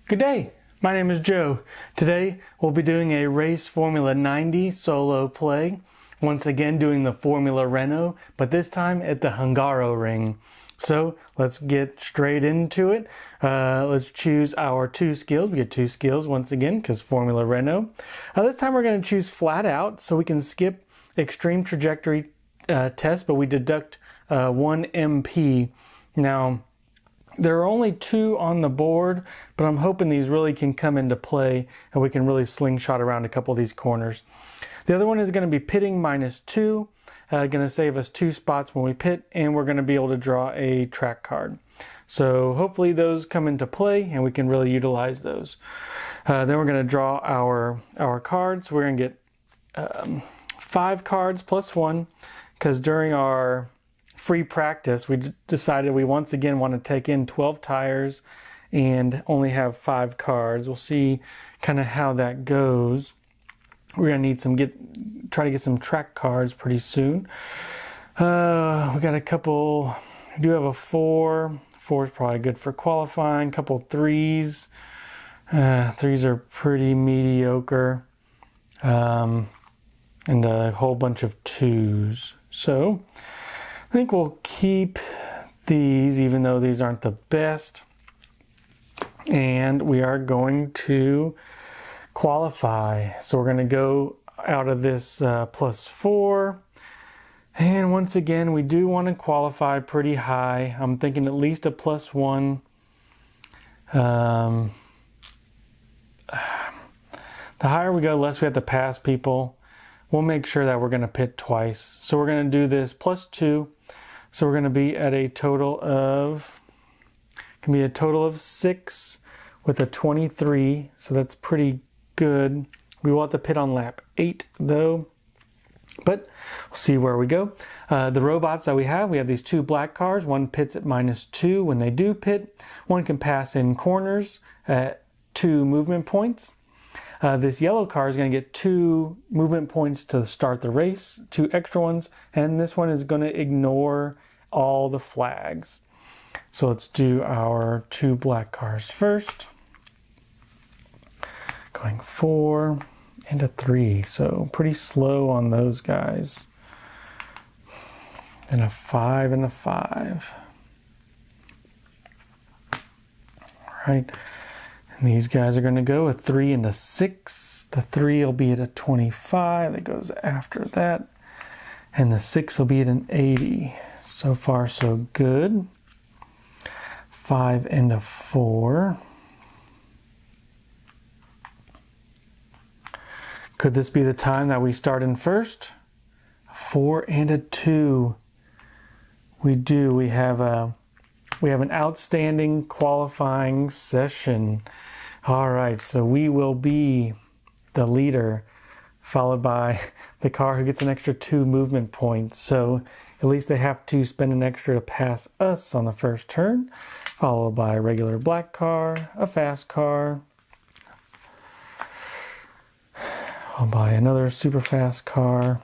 Good day, my name is Joe. Today we'll be doing a race Formula 90 solo play. Once again doing the Formula Renault, but this time at the Hungaroring. So let's get straight into it. Let's choose our two skills. We get two skills once again because Formula Renault. This time we're going to choose flat out so we can skip extreme trajectory test, but we deduct 1 MP. Now, there are only 2 on the board, but I'm hoping these really can come into play and we can really slingshot around a couple of these corners. The other one is going to be pitting -2, going to save us 2 spots when we pit, and we're going to be able to draw a track card. So hopefully those come into play and we can really utilize those. Then we're going to draw our cards. We're going to get 5 cards plus 1 because during our free practice, we decided we once again want to take in 12 tires and only have 5 cards. We'll see kind of how that goes. We're gonna need try to get some track cards pretty soon. We got a couple. We do have a 4. 4 is probably good for qualifying. Couple 3s. 3s are pretty mediocre, and a whole bunch of 2s. So I think we'll keep these, even though these aren't the best. And we are going to qualify. So we're going to go out of this +4. And once again, we do want to qualify pretty high. I'm thinking at least a +1. The higher we go, the less we have to pass people. We'll make sure that we're going to pit twice. So we're going to do this +2. So we're going to be at a total of, 6 with a 23. So that's pretty good. We will have to pit on lap 8 though, but we'll see where we go. The robots that we have these 2 black cars. One pits at -2 when they do pit. One can pass in corners at 2 movement points. This yellow car is going to get 2 movement points to start the race, 2 extra ones, and this one is going to ignore all the flags. So let's do our 2 black cars first. Going 4 and a 3, so pretty slow on those guys. Then a 5 and a 5. All right. And these guys are going to go a 3 and a 6. The 3 will be at a 25. That goes after that. And the 6 will be at an 80. So far, so good. 5 and a 4. Could this be the time that we start in first? 4 and a 2. We do. We have an outstanding qualifying session. All right, so we will be the leader, followed by the car who gets an extra 2 movement points. So at least they have to spend an extra to pass us on the first turn, followed by a regular black car, a fast car, followed by another super fast car,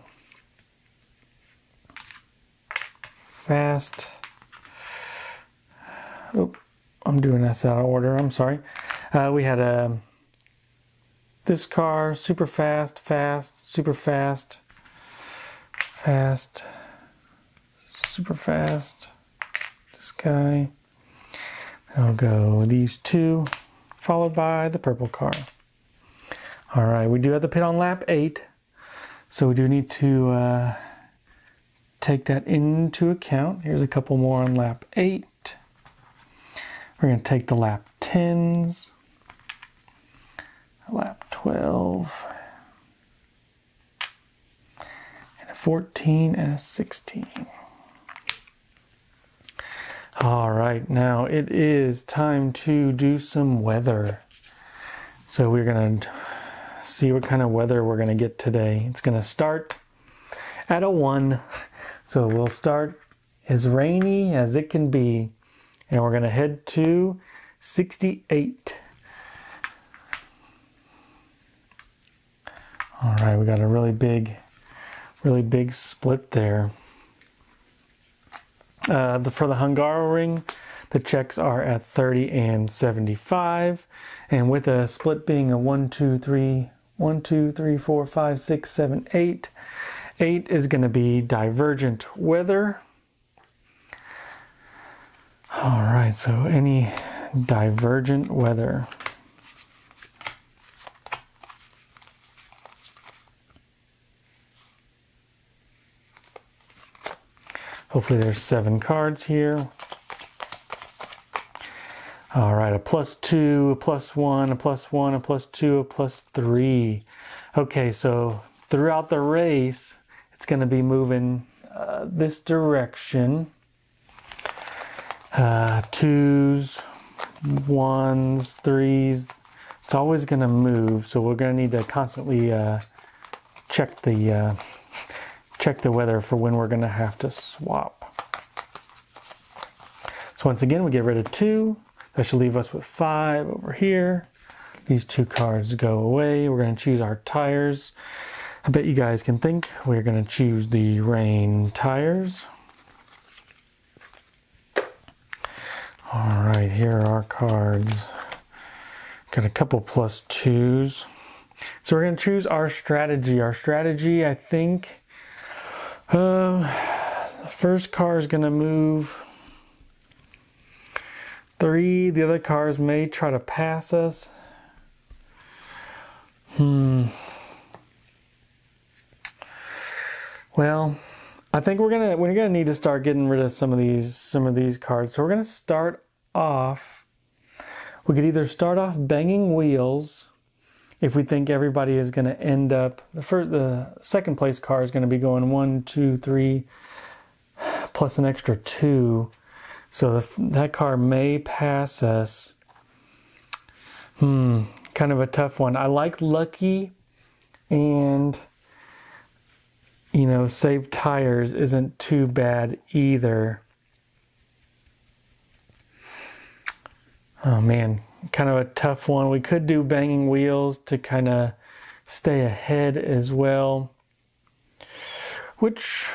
fast. Oh, I'm doing this out of order. I'm sorry. We had this car, super fast, fast, super fast, fast, super fast. This guy. I'll go these 2, followed by the purple car. All right, we do have to pit on lap 8, so we do need to take that into account. Here's a couple more on lap 8. We're going to take the lap 10s, lap 12, and a 14 and a 16. All right, now it is time to do some weather. So we're going to see what kind of weather we're going to get today. It's going to start at a 1. So we'll start as rainy as it can be. And we're going to head to 68. All right, we got a really big split there. For the Hungaroring, The checks are at 30 and 75. And with a split being a 1, 2, 3, 1, 2, 3, 4, 5, 6, 7, 8. 8 is going to be divergent weather. All right, so any divergent weather. Hopefully there's 7 cards here. All right, a +2, a +1, a +1, a +2, a +3. Okay, so throughout the race, it's going to be moving this direction. 2s, 1s, 3s. It's always going to move, so we're going to need to constantly check the weather for when we're going to have to swap. So once again, we get rid of 2. That should leave us with 5 over here. These 2 cards go away. We're going to choose our tires. I bet you guys can think. We're going to choose the rain tires. All right, here are our cards. Got a couple +2s. So we're going to choose our strategy. Our strategy, I think, the first car is going to move 3. The other cars may try to pass us. Well, I think we're gonna need to start getting rid of some of these cards. So we're gonna start off. We could either start off banging wheels if we think everybody is gonna end up. The second place car is gonna be going 1, 2, 3, plus an extra 2. So that car may pass us. Kind of a tough one. I like lucky, and save tires isn't too bad either. Oh man, kind of a tough one. We could do banging wheels to kind of stay ahead as well, which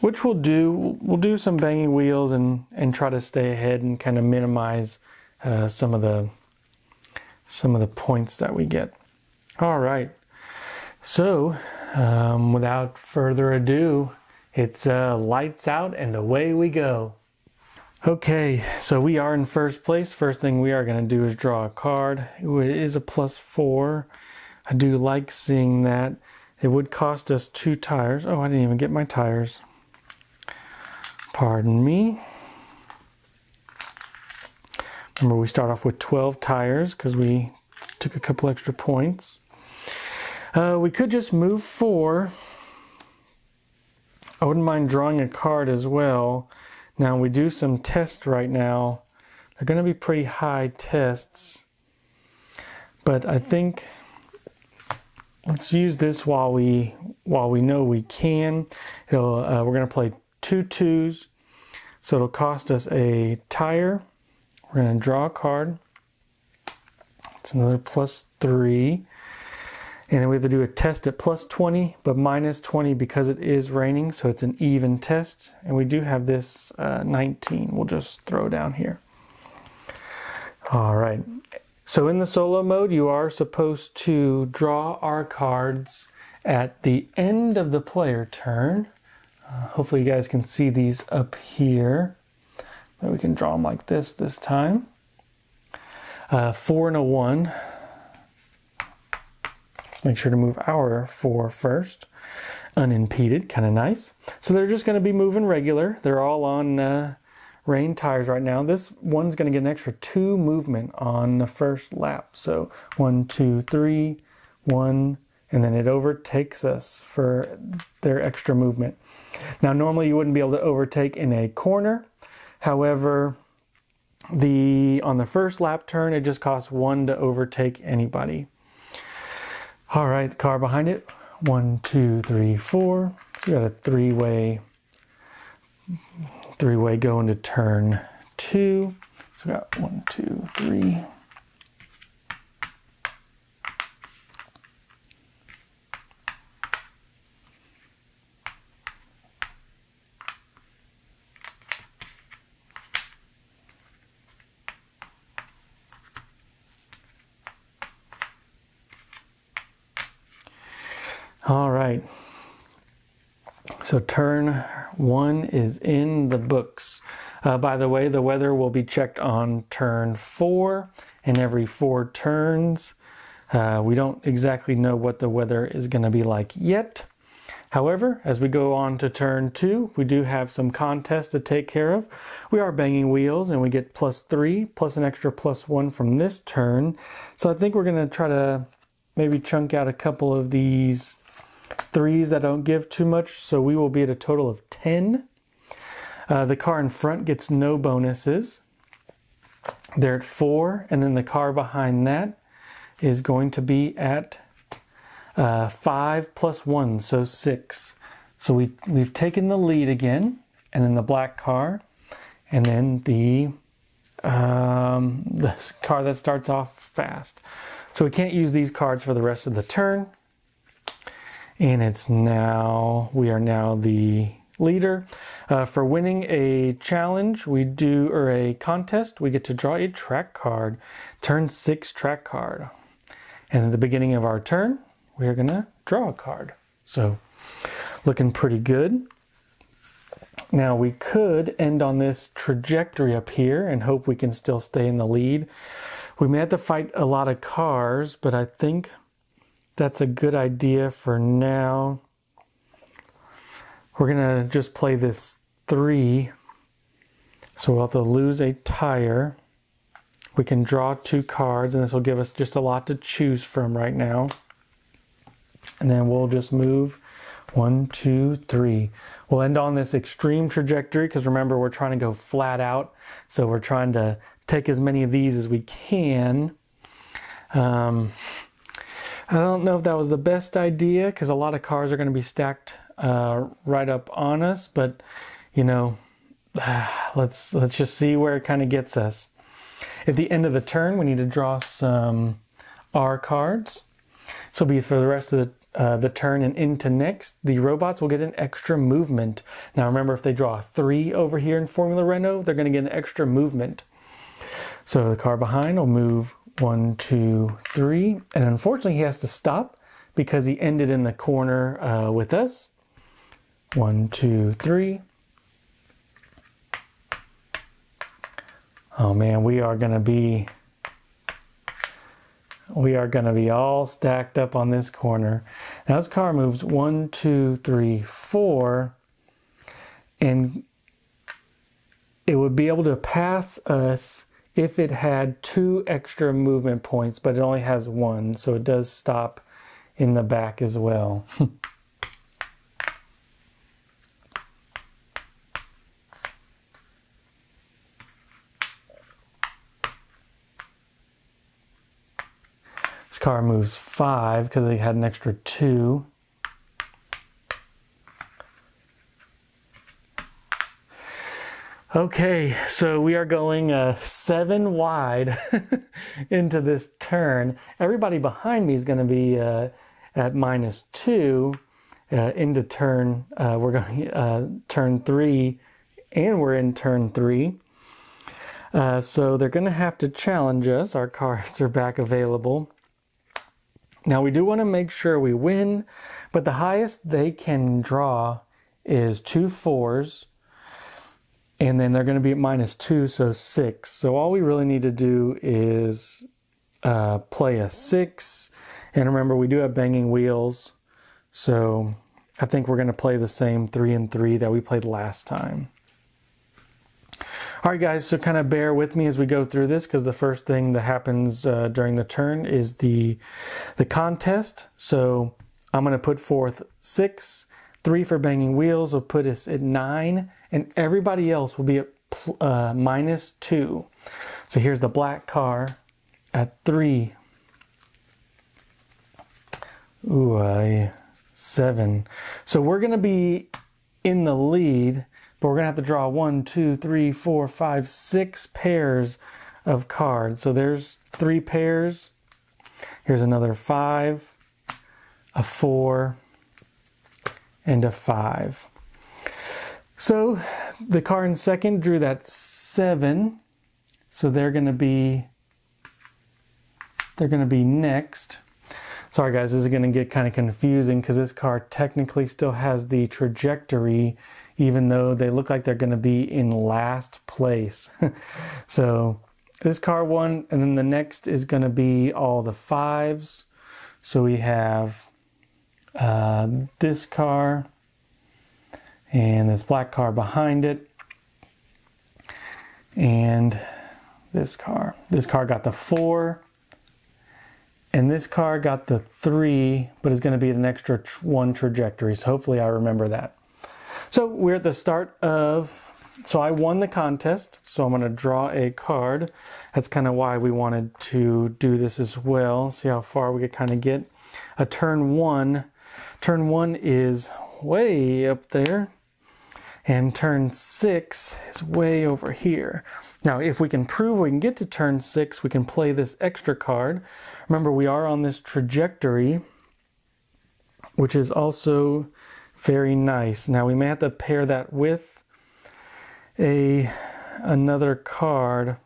we'll do. We'll do some banging wheels and try to stay ahead and kind of minimize some of the points that we get. All right. So without further ado, it's lights out and away we go. Okay, so we are in first place. First thing we are going to do is draw a card. It is a +4. I do like seeing that. It would cost us 2 tires. Oh, I didn't even get my tires. Pardon me. Remember, we start off with 12 tires because we took a couple extra points. We could just move 4. I wouldn't mind drawing a card as well. Now, we do some tests right now. They're going to be pretty high tests. But I think let's use this while we know we can. We're going to play 2 2s. So it'll cost us a tire. We're going to draw a card. It's another +3. And then we have to do a test at +20, but -20 because it is raining, so it's an even test. And we do have this 19. We'll just throw down here. All right. So in the solo mode, you are supposed to draw our cards at the end of the player turn. Hopefully you guys can see these up here. Maybe we can draw them like this time. 4 and a 1. Make sure to move our 4 first. Unimpeded, kind of nice. So they're just going to be moving regular. They're all on rain tires right now. This one's going to get an extra 2 movement on the first lap. So 1, 2, 3, 1, and then it overtakes us for their extra movement. Now normally you wouldn't be able to overtake in a corner. However, on the first lap turn, it just costs 1 to overtake anybody. All right, the car behind it, 1, 2, 3, 4. We got a three-way going to turn 2. So we got 1, 2, 3. right. So turn 1 is in the books. By the way, the weather will be checked on turn 4 and every 4 turns. We don't exactly know what the weather is going to be like yet. However, as we go on to turn 2, we do have some contests to take care of. We are banging wheels and we get +3 plus an extra +1 from this turn. So I think we're going to try to maybe chunk out a couple of these 3s that don't give too much. So we will be at a total of 10. The car in front gets no bonuses. They're at 4, and then the car behind that is going to be at 5 plus 1, so 6. So we've taken the lead again, and then the black car, and then the car that starts off fast. So we can't use these cards for the rest of the turn. And we are now the leader. For winning a challenge, or a contest, we get to draw a track card. Turn 6 track card. And at the beginning of our turn, we're gonna draw a card. So, looking pretty good. Now we could end on this trajectory up here and hope we can still stay in the lead. We may have to fight a lot of cars, but I think that's a good idea for now. We're gonna just play this 3. So we'll have to lose a tire. We can draw 2 cards, and this will give us just a lot to choose from right now. And then we'll just move 1, 2, 3. We'll end on this extreme trajectory because remember, we're trying to go flat out. So we're trying to take as many of these as we can. I don't know if that was the best idea because a lot of cars are going to be stacked right up on us. But, you know, let's just see where it kind of gets us. At the end of the turn, we need to draw some R cards. So it'll be for the rest of the turn and into next. The robots will get an extra movement. Now remember, if they draw a 3 over here in Formula Renault, they're going to get an extra movement. So the car behind will move 1, 2, 3. And unfortunately, he has to stop because he ended in the corner with us. 1, 2, 3. Oh man, we are gonna be all stacked up on this corner. Now this car moves 1, 2, 3, 4, and it would be able to pass us if it had 2 extra movement points, but it only has 1, so it does stop in the back as well. This car moves 5 because they had an extra 2. Okay, so we are going 7 wide into this turn. Everybody behind me is going to be at -2 into turn. We're going turn 3, and we're in turn 3. So they're going to have to challenge us. Our cards are back available. Now we do want to make sure we win, but the highest they can draw is 2 4s, and then they're going to be at -2, so 6. So all we really need to do is play a 6, and remember we do have banging wheels, so I think we're going to play the same 3 and 3 that we played last time. Alright guys, so kind of bear with me as we go through this because the first thing that happens during the turn is the contest. So I'm going to put forth 6, 3 for banging wheels will put us at 9, and everybody else will be at -2. So here's the black car at 3. Ooh, 7. So we're going to be in the lead, but we're going to have to draw 1, 2, 3, 4, 5, 6 pairs of cards. So there's 3 pairs. Here's another 5, a 4, and a 5. So the car in second drew that 7. So they're going to be next. Sorry guys, this is going to get kind of confusing because this card technically still has the trajectory, even though they look like they're going to be in last place. So this card won, and then the next is going to be all the 5s. So we have this card and this black card behind it, and this card. This card got the 4, and this card got the 3, but it's going to be an extra 1 trajectory. So hopefully I remember that. So we're at the start of, so I won the contest, so I'm going to draw a card. That's kind of why we wanted to do this as well. See how far we could kind of get. A turn 1. Turn 1 is way up there, and turn 6 is way over here. Now, if we can prove we can get to turn 6, we can play this extra card. Remember, we are on this trajectory, which is also very nice. Now, we may have to pair that with another card.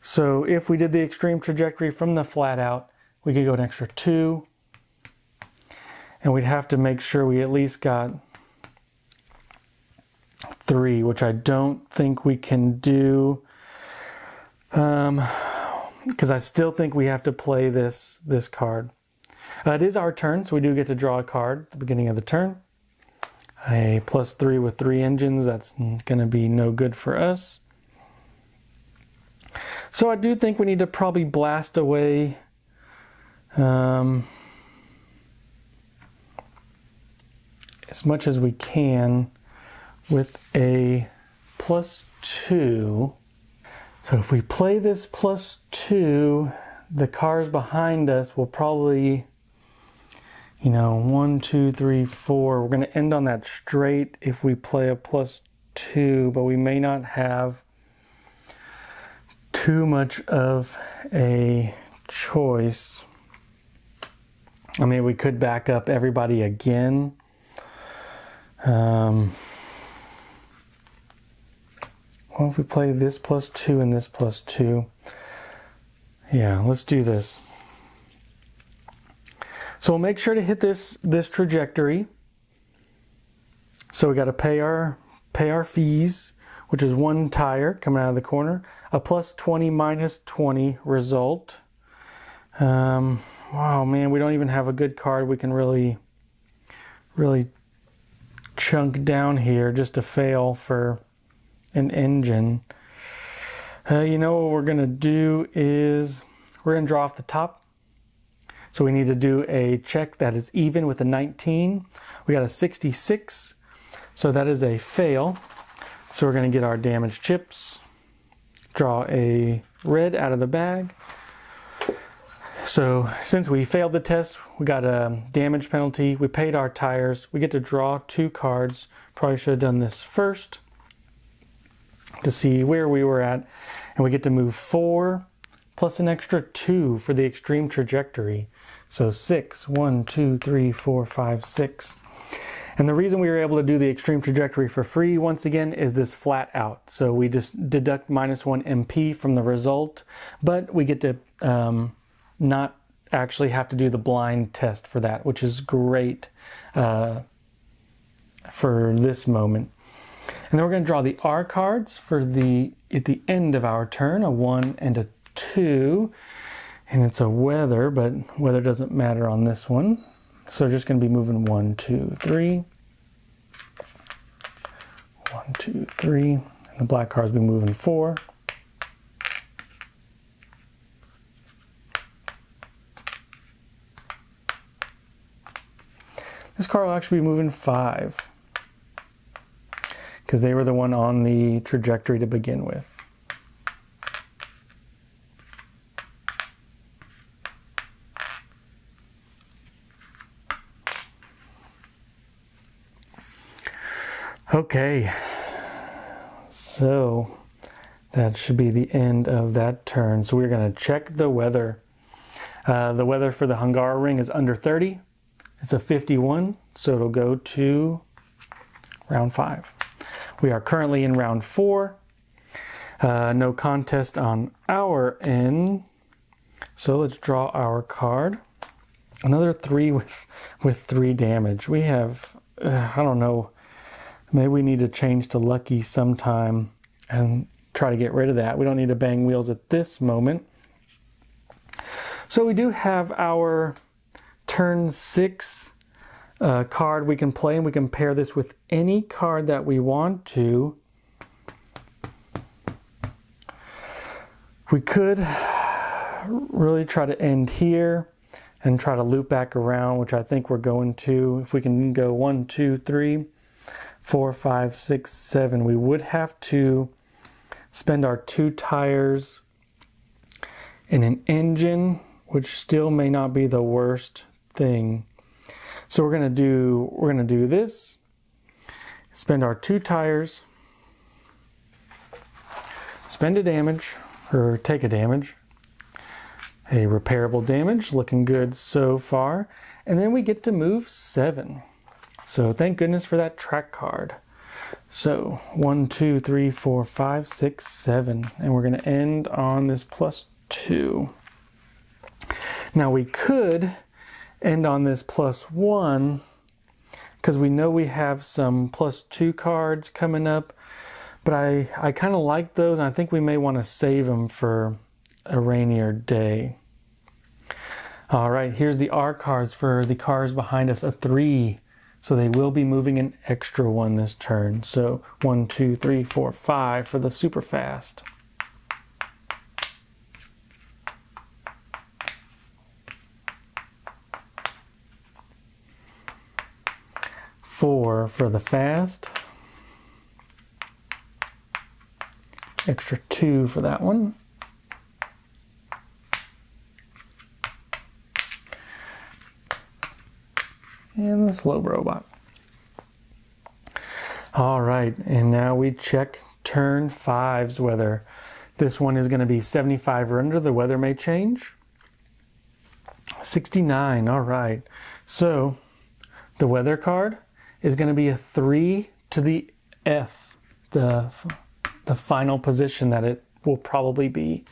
So if we did the extreme trajectory from the flat out, we could go an extra 2. And we'd have to make sure we at least got 3, which I don't think we can do. Because I still think we have to play this card. It is our turn, so we do get to draw a card at the beginning of the turn. A +3 with 3 engines, that's going to be no good for us. So I do think we need to probably blast away as much as we can with a +2. So if we play this +2, the cars behind us will probably, 1, 2, 3, 4. We're going to end on that straight if we play a +2, but we may not have too much of a choice. I mean, we could back up everybody again. Well, if we play this +2 and this +2, yeah, let's do this. So we'll make sure to hit this trajectory. So we got to pay our fees, which is 1 tire coming out of the corner. A +20 -20 result. Wow, man, we don't even have a good card we can really chunk down here just to fail for an engine. What we're going to do is we're going to draw off the top. So we need to do a check that is even with a 19. We got a 66, so that is a fail. So we're going to get our damaged chips, draw a red out of the bag. So since we failed the test, we got a damage penalty. We paid our tires. We get to draw 2 cards. Probably should have done this first to see where we were at. And we get to move 4 plus an extra 2 for the extreme trajectory. So 6, 1, 2, 3, 4, 5, 6. And the reason we were able to do the extreme trajectory for free, once again, is this flat out. So we just deduct -1 MP from the result, but we get to not actually have to do the blind test for that, which is great for this moment. And then we're going to draw the R cards for at the end of our turn, a 1 and a 2. And it's a weather, but weather doesn't matter on this one. So we're just going to be moving 1, 2, 3. 1, 2, 3. And the black cards will be moving 4. This card will actually be moving 5, because they were the one on the trajectory to begin with. Okay, so that should be the end of that turn. So we're going to check the weather. The weather for the Hungaroring is under 30. It's a 51, so it'll go to round 5. We are currently in round 4. No contest on our end. So let's draw our card. Another 3 with 3 damage. We have, I don't know, maybe we need to change to lucky sometime and try to get rid of that. We don't need to bang wheels at this moment. So we do have our turn 6 card we can play, and we can pair this with any card that we want to. We could really try to end here and try to loop back around, which I think we're going to. If we can go 1, 2, 3, 4, 5, 6, 7, we would have to spend our 2 tires in an engine, which still may not be the worst thing. So we're gonna do this. Spend our 2 tires, spend a damage, or take a damage. A repairable damage, looking good so far. And then we get to move 7. So thank goodness for that track card. So 1, 2, 3, 4, 5, 6, 7. And we're gonna end on this +2. Now we could end on this +1 because we know we have some +2 cards coming up, but I kind of like those, and I think we may want to save them for a rainier day. All right, here's the R cards for the cars behind us, a 3. So they will be moving an extra 1 this turn. So 1, 2, 3, 4, 5 for the super fast. Four for the fast. Extra 2 for that one. And the slow robot. All right, and now we check turn 5's weather. This one is going to be 75 or under. The weather may change. 69, all right. So the weather card is going to be a 3 to the F, the final position that it will probably be.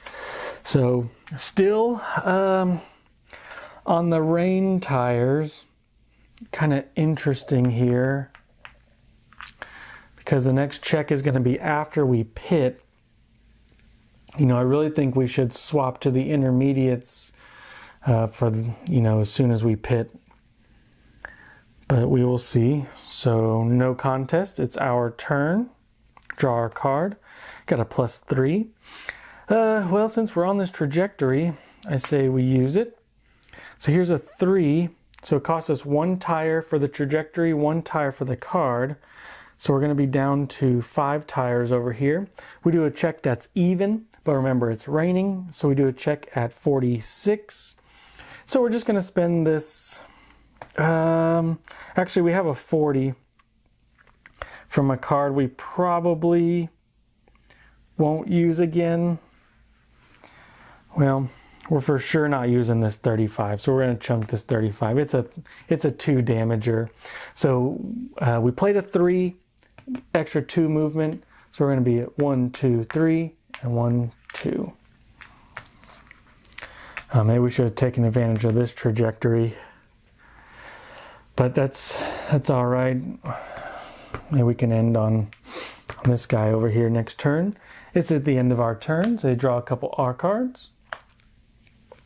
So still on the rain tires. Kind of interesting here because the next check is going to be after we pit. You know, I really think we should swap to the intermediates for, you know, as soon as we pit. But we will see. So no contest. It's our turn. Draw our card. Got a +3. Well, since we're on this trajectory, I say we use it. So here's a 3. So it costs us 1 tire for the trajectory, 1 tire for the card. So we're going to be down to 5 tires over here. We do a check that's even, but remember it's raining. So we do a check at 46. So we're just going to spend this. Actually, we have a 40 from a card we probably won't use again. Well, we're for sure not using this 35, so we're going to chunk this 35. It's a 2 damager. So we played a 3, extra 2 movement. So we're going to be at 1, 2, 3, and 1, 2. Maybe we should have taken advantage of this trajectory, but that's all right. Maybe we can end on this guy over here next turn. It's at the end of our turn, so they draw a couple R cards.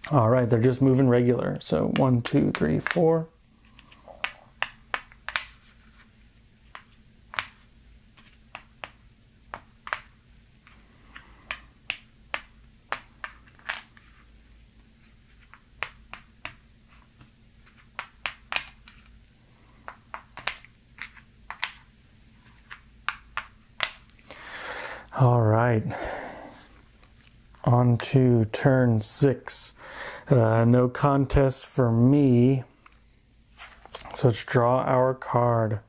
All right, they're just moving regular. So 1, 2, 3, 4. All right, on to turn 6. No contest for me. So let's draw our card.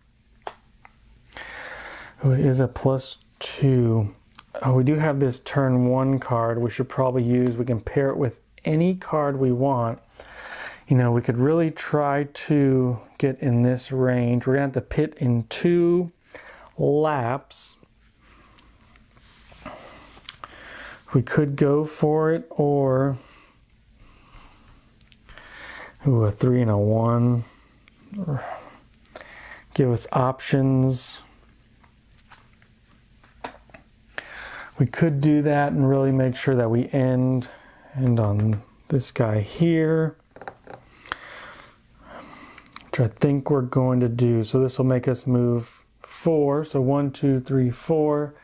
Oh, it is a +2. Oh, we do have this turn 1 card we should probably use. We can pair it with any card we want. You know, we could really try to get in this range. We're going to have to pit in 2 laps. We could go for it, or Ooh, a 3 and a 1. Give us options. We could do that and really make sure that we end on this guy here, which I think we're going to do. So this will make us move 4. So 1, 2, 3, 4,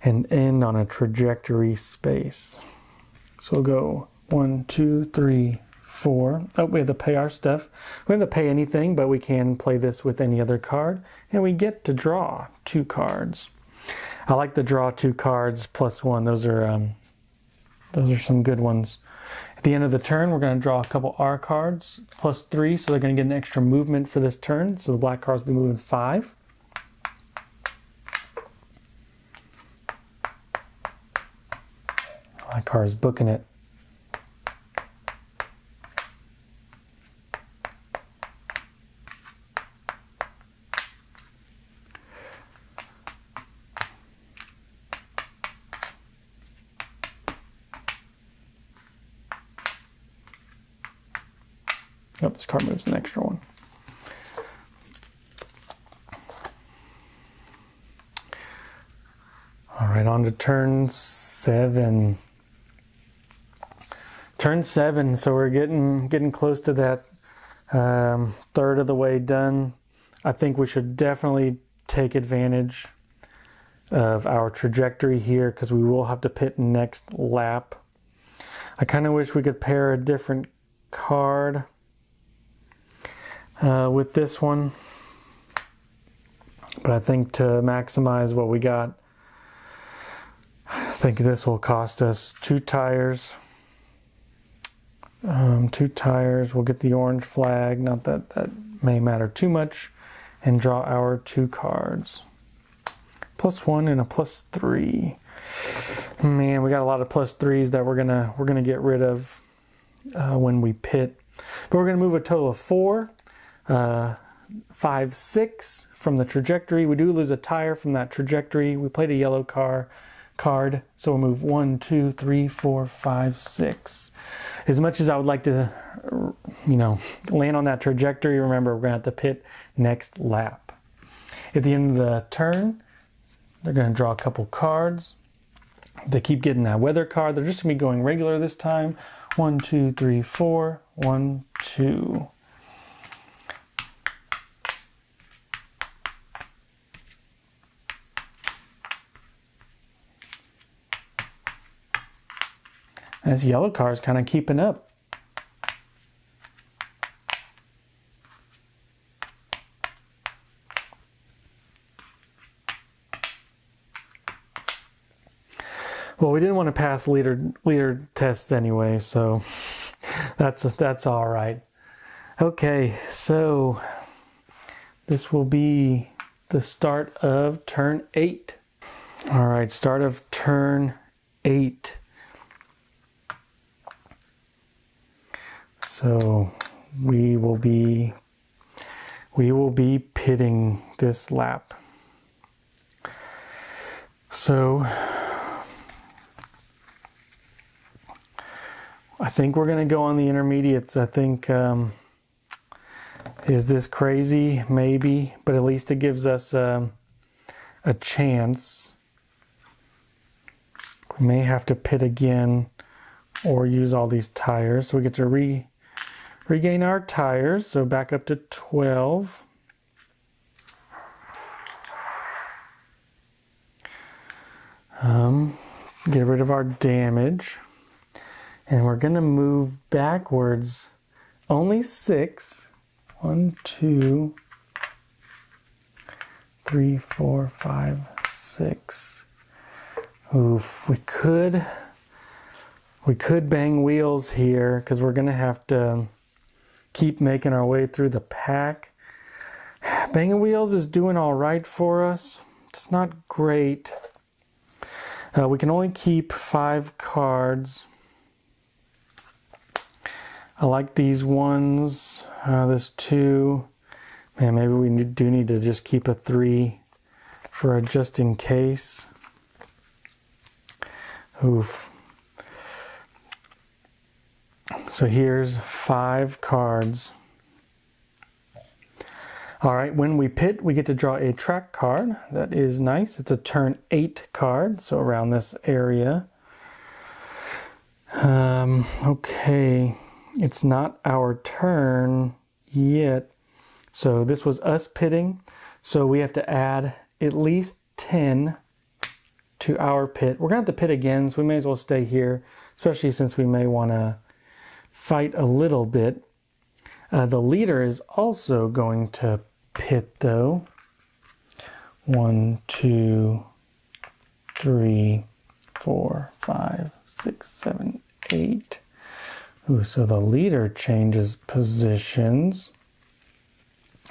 and end on a trajectory space. So we'll go 1, 2, 3, 4. Oh, we have to pay our stuff. We don't have to pay anything, but we can play this with any other card, and we get to draw 2 cards. I like to draw 2 cards plus 1. Those are some good ones. At the end of the turn, we're going to draw a couple R cards plus 3, so they're going to get an extra movement for this turn. So the black cards will be moving 5. Black card is booking it. Oh, this card moves an extra one. All right, on to turn 7. Turn 7, so we're getting close to that third of the way done. I think we should definitely take advantage of our trajectory here because we will have to pit next lap. I kind of wish we could pair a different card with this one, but I think to maximize what we got, I think this will cost us 2 tires. 2 tires. We'll get the orange flag, not that that may matter too much, and draw our 2 cards. +1 and a +3. Man, we got a lot of +3s that we're gonna get rid of when we pit. But we're gonna move a total of 4. 5, 6 from the trajectory. We do lose a tire from that trajectory. We played a yellow card, so we'll move 1, 2, 3, 4, 5, 6. As much as I would like to, land on that trajectory, remember we're going to have to pit next lap. At the end of the turn, they're going to draw a couple cards. They keep getting that weather card. They're just going to be going regular this time. 1, 2, 3, 4. 1, 2. This yellow card is kind of keeping up. Well, we didn't want to pass leader tests anyway, so that's all right. Okay, so this will be the start of turn 8. All right, start of turn 8. So we will be pitting this lap. So I think we're going to go on the intermediates. I think, is this crazy? Maybe, but at least it gives us a chance. We may have to pit again or use all these tires. So we get to regain our tires. So back up to 12. Get rid of our damage. And we're going to move backwards only 6. 1, 2, 3, 4, 5, 6. Oof, we could bang wheels here because we're going to have to keep making our way through the pack. Banging wheels is doing all right for us. It's not great. We can only keep 5 cards. I like these ones. This 2. Man, maybe we do need to just keep a 3 for a just in case. Oof. So here's 5 cards. All right, when we pit, we get to draw a track card. That is nice. It's a turn 8 card, so around this area. Okay, it's not our turn yet. So this was us pitting. So we have to add at least 10 to our pit. We're going to have to pit again, so we may as well stay here, especially since we may want to fight a little bit. The leader is also going to pit, though. 1, 2, 3, 4, 5, 6, 7, 8. Ooh, so the leader changes positions.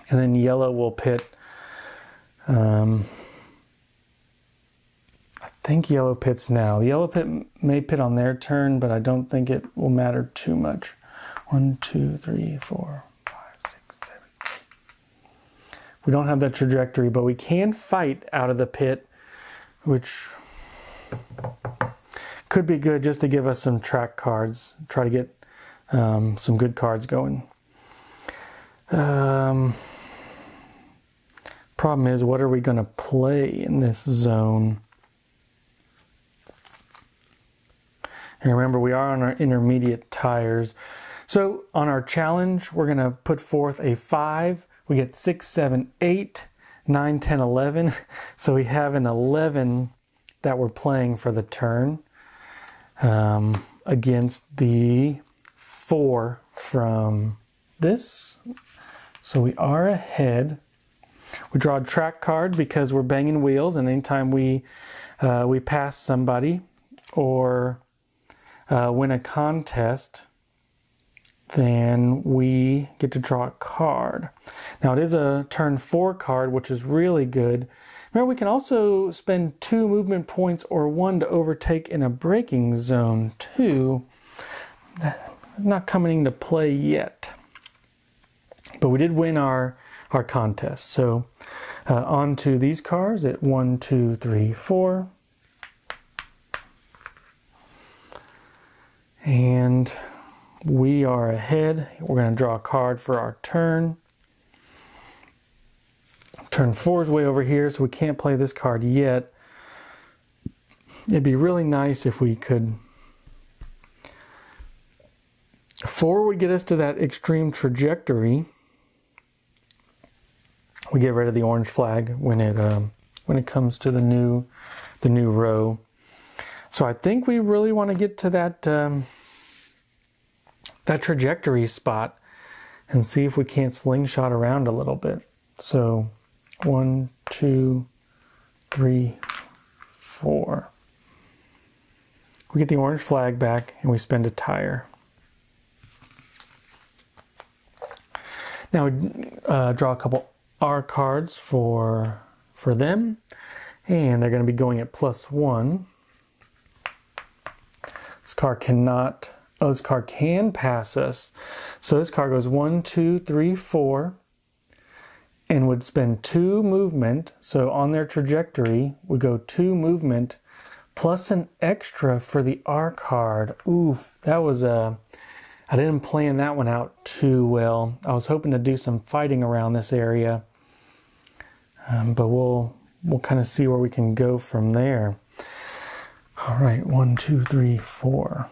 And then yellow will pit. I think yellow pits now. The yellow pit may pit on their turn, but I don't think it will matter too much. 1, 2, 3, 4, 5, 6, 7, 8. We don't have that trajectory, but we can fight out of the pit, which could be good just to give us some track cards. Try to get some good cards going. Problem is, what are we going to play in this zone? And remember, we are on our intermediate tires. So on our challenge, we're going to put forth a 5. We get 6, 7, 8, 9, 10, 11. So we have an 11 that we're playing for the turn against the 4 from this. So we are ahead. We draw a track card because we're banging wheels, and anytime we pass somebody or win a contest, then we get to draw a card. Now it is a turn 4 card, which is really good. Remember, we can also spend 2 movement points or 1 to overtake in a braking zone too. Not coming into play yet. But we did win our contest. So on to these cards at 1, 2, 3, 4. And we are ahead. We're going to draw a card for our turn. Turn 4 is way over here, so we can't play this card yet. It'd be really nice if we could... 4 would get us to that extreme trajectory. We get rid of the orange flag when it comes to the new row. So I think we really want to get to that that trajectory spot and see if we can't slingshot around a little bit. So 1, 2, 3, 4. We get the orange flag back and we spend a tire. Now we draw a couple R cards for them, and they're going to be going at +1. This card cannot. Oh, this card can pass us. So this card goes 1, 2, 3, 4, and would spend 2 movement. So on their trajectory, would go 2 movement plus an extra for the R card. Oof, that was a. I didn't plan that one out too well. I was hoping to do some fighting around this area, but we'll kind of see where we can go from there. All right, 1, 2, 3, 4.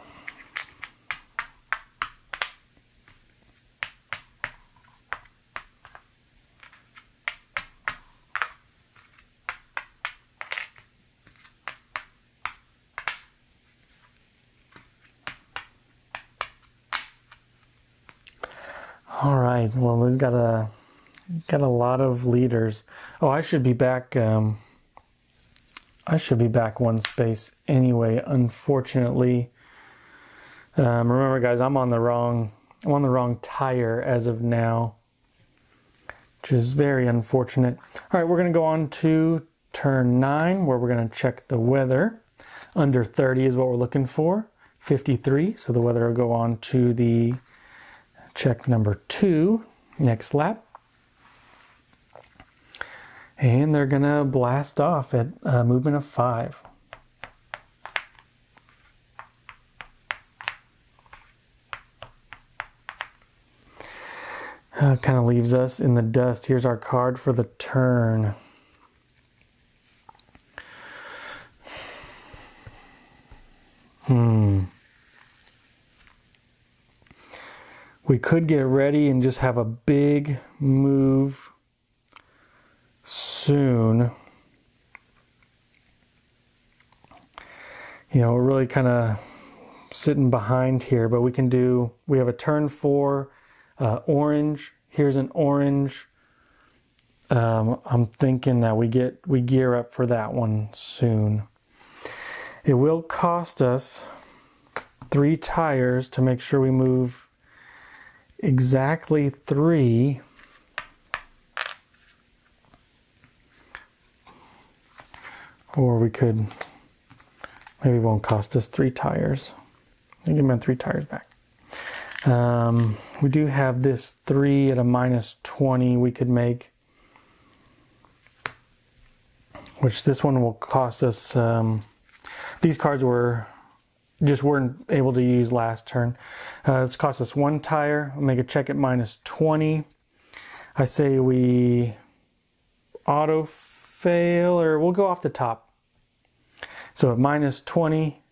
All right. Well, we've got a lot of leaders. Oh, I should be back. I should be back 1 space anyway. Unfortunately, remember, guys, I'm on the wrong tire as of now, which is very unfortunate. All right, we're going to go on to turn 9, where we're going to check the weather. Under 30 is what we're looking for. 53. So the weather will go on to the check number 2, next lap. And they're going to blast off at a movement of 5. kind of leaves us in the dust. Here's our card for the turn. We could get ready and just have a big move soon. You know, we're really kind of sitting behind here, but we have a turn 4 orange. Here's an orange. I'm thinking that we gear up for that one soon. It will cost us 3 tires to make sure we move exactly 3. Or we could, maybe it won't cost us 3 tires. I think it meant 3 tires back. We do have this 3 at a -20 we could make, which this one will cost us, these cards weren't able to use last turn. This cost us 1 tire. We'll make a check at -20. I say we auto fail, or we'll go off the top. So at -20,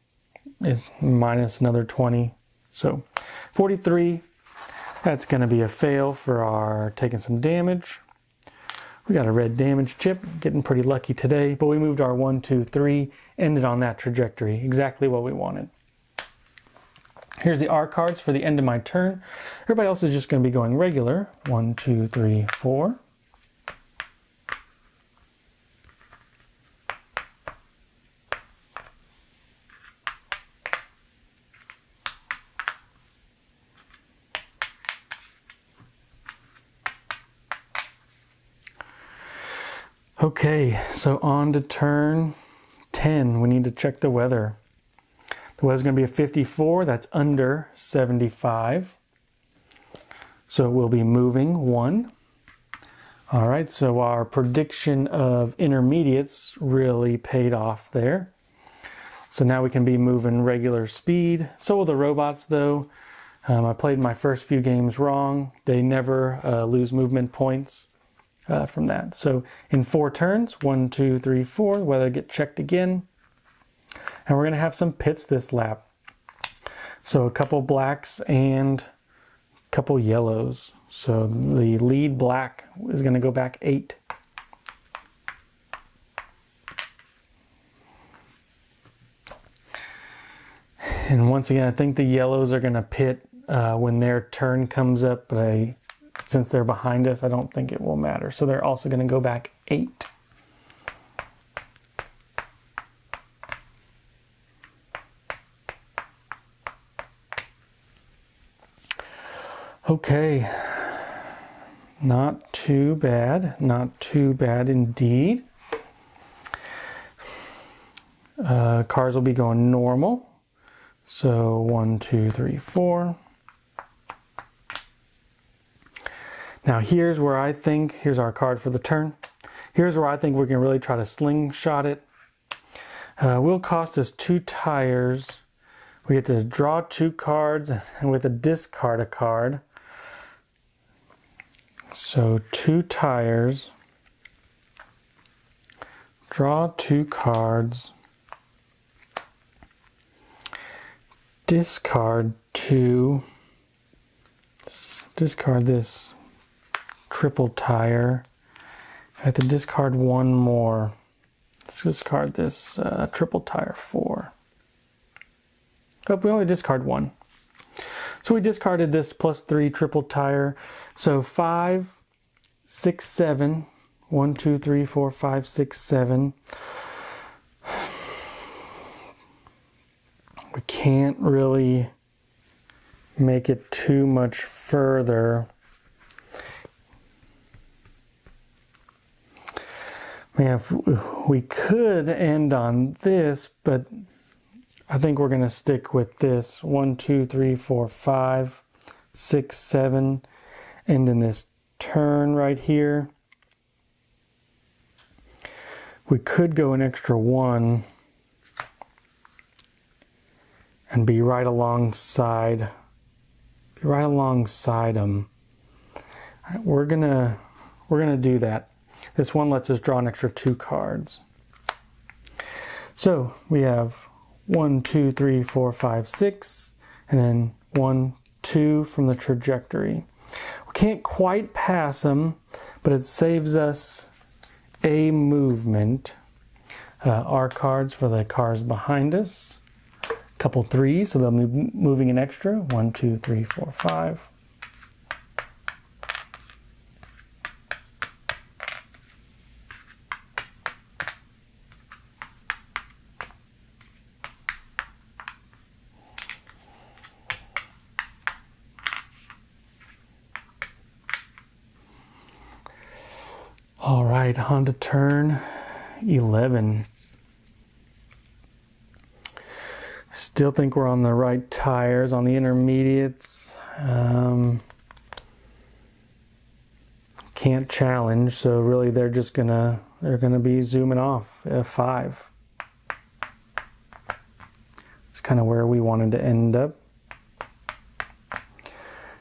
minus another 20. So 43, that's going to be a fail for our taking some damage. We got a red damage chip, getting pretty lucky today, but we moved our 1, 2, 3, ended on that trajectory, exactly what we wanted. Here's the R cards for the end of my turn. Everybody else is just going to be going regular. 1, 2, 3, 4. Okay, so on to turn 10. We need to check the weather. The weather's going to be a 54. That's under 75. So we'll be moving 1. All right, so our prediction of intermediates really paid off there. So now we can be moving regular speed. So will the robots, though. I played my first few games wrong. They never lose movement points from that. So in 4 turns, 1, 2, 3, 4, the weather get checked again. And we're going to have some pits this lap. So a couple blacks and a couple yellows. So the lead black is going to go back 8. And once again, I think the yellows are going to pit when their turn comes up, but since they're behind us, I don't think it will matter. So they're also going to go back 8. Okay, not too bad, not too bad indeed. Cars will be going normal. So 1, 2, 3, 4. Now here's where I think, here's our card for the turn. Here's where I think we can really try to slingshot it. Will cost us 2 tires. We get to draw 2 cards and with a discard a card. So 2 tires. Draw 2 cards. Discard 2. Discard this triple tire. I have to discard 1 more. Let's discard this triple tire 4. Oh, we only discard 1. So we discarded this +3 triple tire. So 5, 6, 7. 1, 2, 3, 4, 5, 6, 7. We can't really make it too much further. Man, if we could end on this, but I think we're going to stick with this. 1, 2, 3, 4, 5, 6, 7. End in this turn right here. We could go an extra 1 and be right alongside them. We're gonna do that. This one lets us draw an extra 2 cards. So we have 1, 2, 3, 4, 5, 6, and then 1, 2 from the trajectory. We can't quite pass them, but it saves us a movement. Our cards for the cars behind us. A couple 3s, so they'll be moving an extra. 1, 2, 3, 4, 5. All right, on to turn 11. Still think we're on the right tires on the intermediates. Can't challenge, so really they're gonna be zooming off F5. It's kind of where we wanted to end up.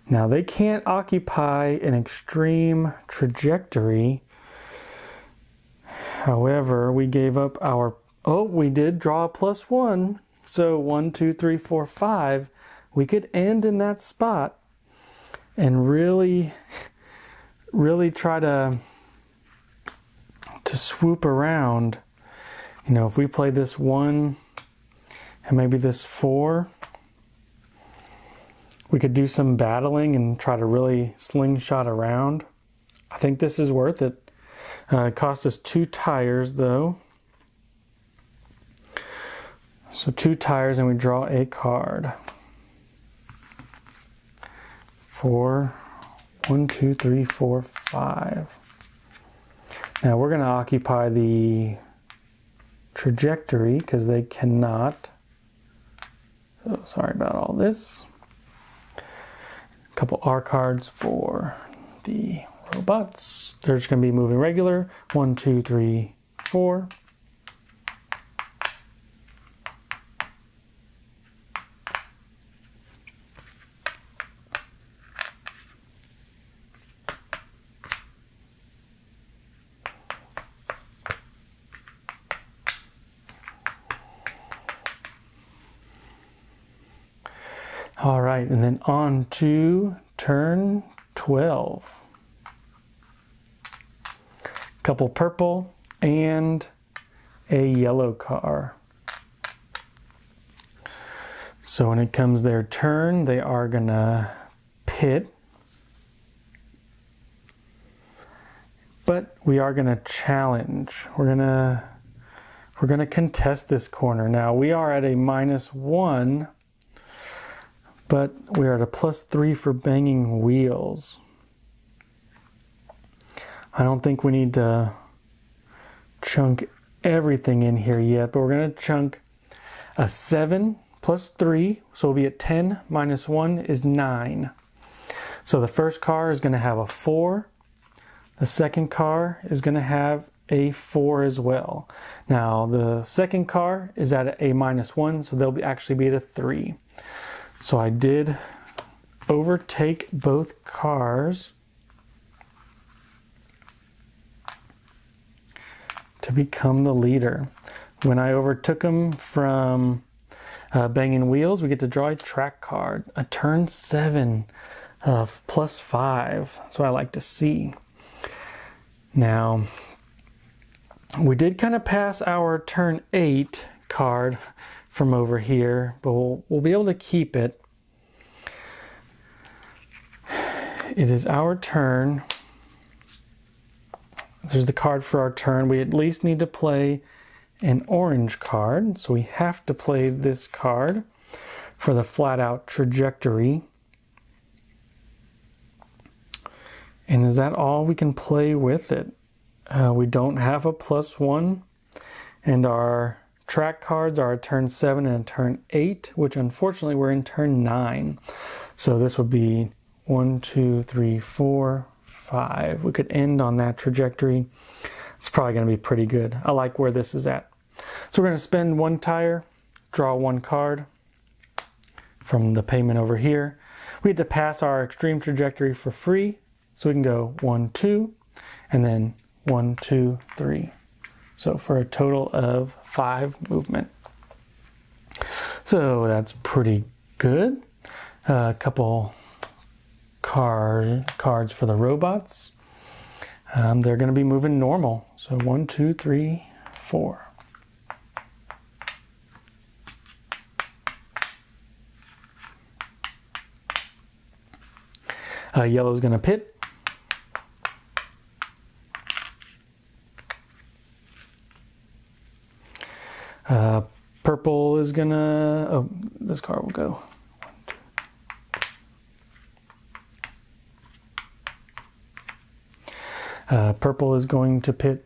Now they can't occupy an extreme trajectory. However, we gave up our, we did draw a +1. So 1, 2, 3, 4, 5. We could end in that spot and really try to swoop around. You know, if we play this 1 and maybe this 4, we could do some battling and try to really slingshot around. I think this is worth it. It cost us 2 tires though. So 2 tires and we draw a card. 4, 1, 2, 3, 4, 5. Now we're going to occupy the trajectory because they cannot. So sorry about all this. A couple R cards for the robots. They're just going to be moving regular. 1, 2, 3, 4. All right, and then on to turn 12. Couple purple and a yellow car. So when it comes their turn, they are gonna pit. But we are gonna challenge. We're gonna contest this corner. Now we are at a -1. But we are at a +3 for banging wheels. I don't think we need to chunk everything in here yet, but we're going to chunk a 7 + 3, so we'll be at 10 - 1 is 9. So the first car is going to have a 4. The second car is going to have a 4 as well. Now the second car is at a -1, so they'll actually be at a 3. So I did overtake both cars to become the leader. When I overtook them from banging wheels, we get to draw a track card, a turn 7 of +5. That's what I like to see. Now, we did kind of pass our turn 8 card from over here, but we'll be able to keep it. It is our turn. There's the card for our turn. We at least need to play an orange card, so we have to play this card for the flat out trajectory. And is that all we can play with it? We don't have a +1, and our track cards are a turn 7 and a turn 8, which unfortunately we're in turn 9. So this would be 1, 2, 3, 4, 5. We could end on that trajectory. It's probably going to be pretty good. I like where this is at. So we're going to spend 1 tire, draw 1 card from the payment over here. We had to pass our extreme trajectory for free. So we can go 1, 2, and then 1, 2, 3. So for a total of 5 movement. So that's pretty good. A couple cards for the robots. They're going to be moving normal. So 1, 2, 3, 4. Yellow's going to pit. Purple is going to... Oh, this card will go. 1, 2. Purple is going to pit.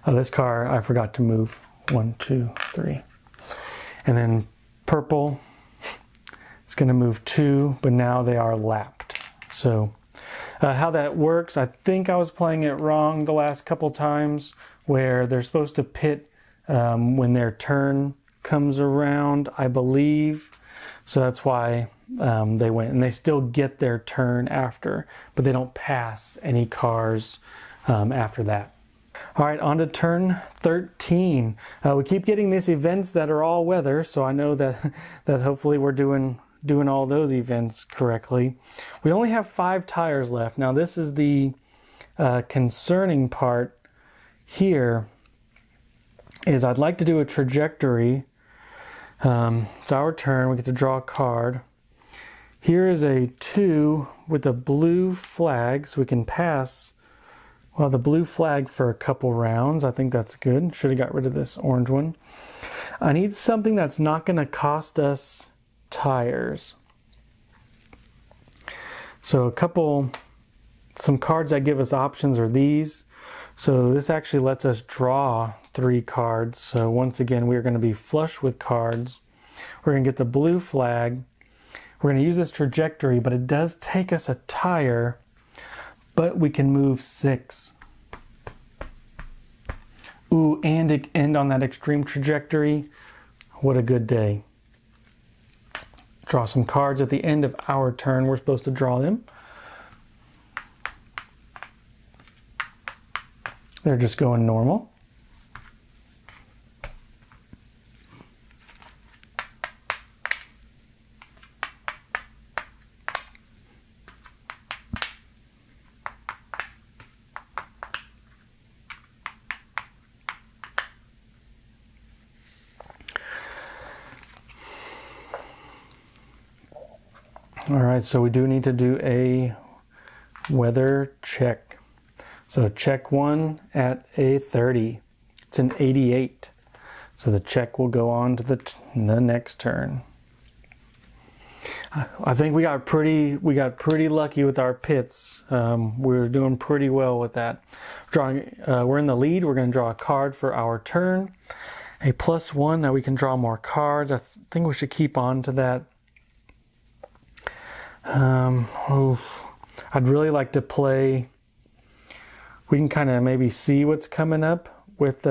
This car I forgot to move. 1, 2, 3. And then purple is going to move 2, but now they are lapped. So how that works, I think I was playing it wrong the last couple times, where they're supposed to pit when their turn comes around, I believe. So that's why they went, and they still get their turn after, but they don't pass any cars after that. All right, on to turn 13. We keep getting these events that are all weather, so I know that hopefully we're doing all those events correctly. We only have 5 tires left. Now this is the concerning part here, is I'd like to do a trajectory. It's our turn, we get to draw a card. Here is a 2 with a blue flag, so we can pass, well, the blue flag for a couple rounds. I think that's good. Should have got rid of this orange one. I need something that's not going to cost us tires. So some cards that give us options are these. So this actually lets us draw 3 cards. So once again, we're going to be flush with cards. We're going to get the blue flag. We're going to use this trajectory, but it does take us a tire, but we can move 6. Ooh, and end on that extreme trajectory. What a good day. Draw some cards at the end of our turn. We're supposed to draw them. They're just going normal. All right, so we do need to do a weather check. So check 1 at a 30. It's an 88. So the check will go on to the next turn. I think we got pretty lucky with our pits. We're doing pretty well with that. We're in the lead. We're going to draw a card for our turn. A +1 that we can draw more cards. I think we should keep on to that. I'd really like to play. We can kind of maybe see what's coming up with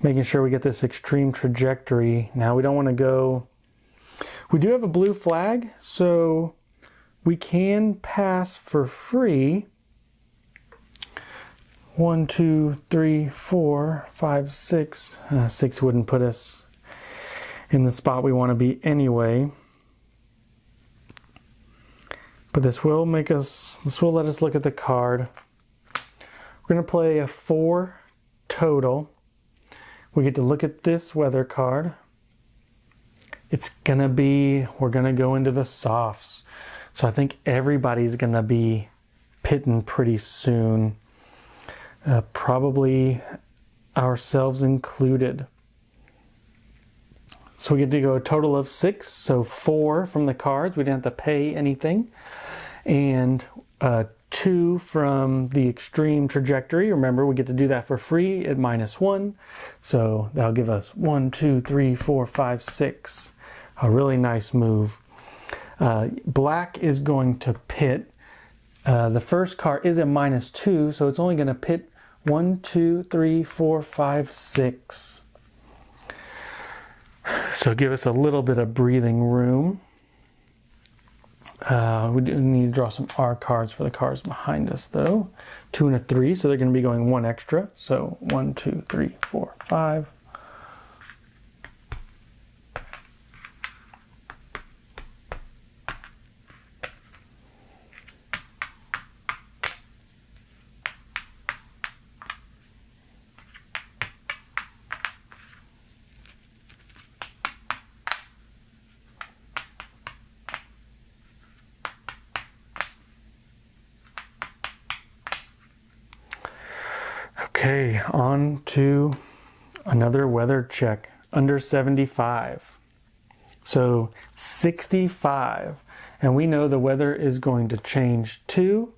making sure we get this extreme trajectory. Now we don't want to go. We do have a blue flag, so we can pass for free. 1, 2, 3, 4, 5, 6. 6 wouldn't put us in the spot we want to be anyway. But this will let us look at the card. We're going to play a 4 total. We get to look at this weather card. We're going to go into the softs. So I think everybody's going to be pitting pretty soon. Probably ourselves included. So we get to go a total of 6, so 4 from the cards. We didn't have to pay anything. And 2 from the extreme trajectory. Remember, we get to do that for free at -1. So that'll give us 1, 2, 3, 4, 5, 6. A really nice move. Black is going to pit. The first card is a -2, so it's only going to pit 1, 2, 3, 4, 5, 6. So give us a little bit of breathing room. We do need to draw some R cards for the cars behind us though. 2 and a 3, so they're going to be going 1 extra. So 1, 2, 3, 4, 5. Okay, on to another weather check. Under 75. So 65. And we know the weather is going to change to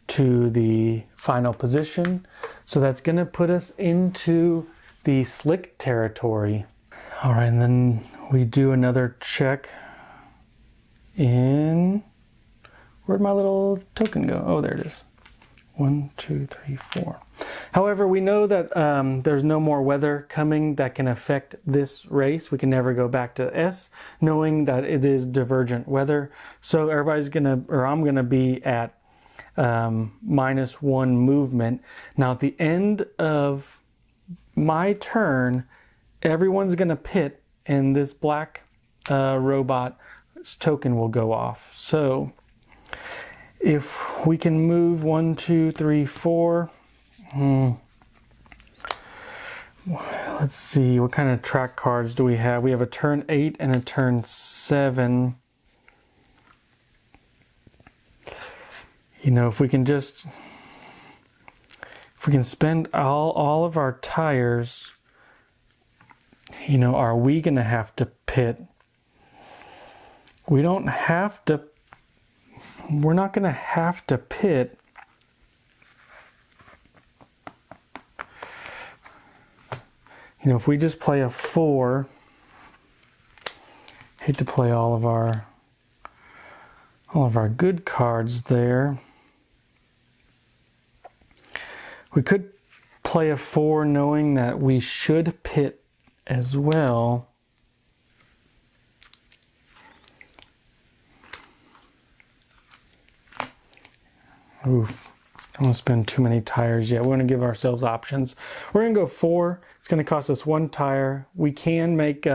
the final position. So that's going to put us into the slick territory. All right, and then we do another check in... Where'd my little token go? Oh, there it is. 1, 2, 3, 4. However, we know that there's no more weather coming that can affect this race. We can never go back to S, knowing that it is divergent weather. So everybody's gonna, or I'm gonna be at -1 movement. Now at the end of my turn, everyone's gonna pit, and this black robot's token will go off. So if we can move 1, 2, 3, 4. Let's see, what kind of track cards do we have? We have a turn 8 and a turn 7. You know, if we can spend all of our tires, you know, are we going to have to pit? We don't have to. We're not going to have to pit. You know, if we just play a 4, hate to play all of our good cards there. We could play a 4 knowing that we should pit as well. Oof. Don't want to spend too many tires yet. We're going to give ourselves options. We're going to go 4. It's going to cost us 1 tire. We can make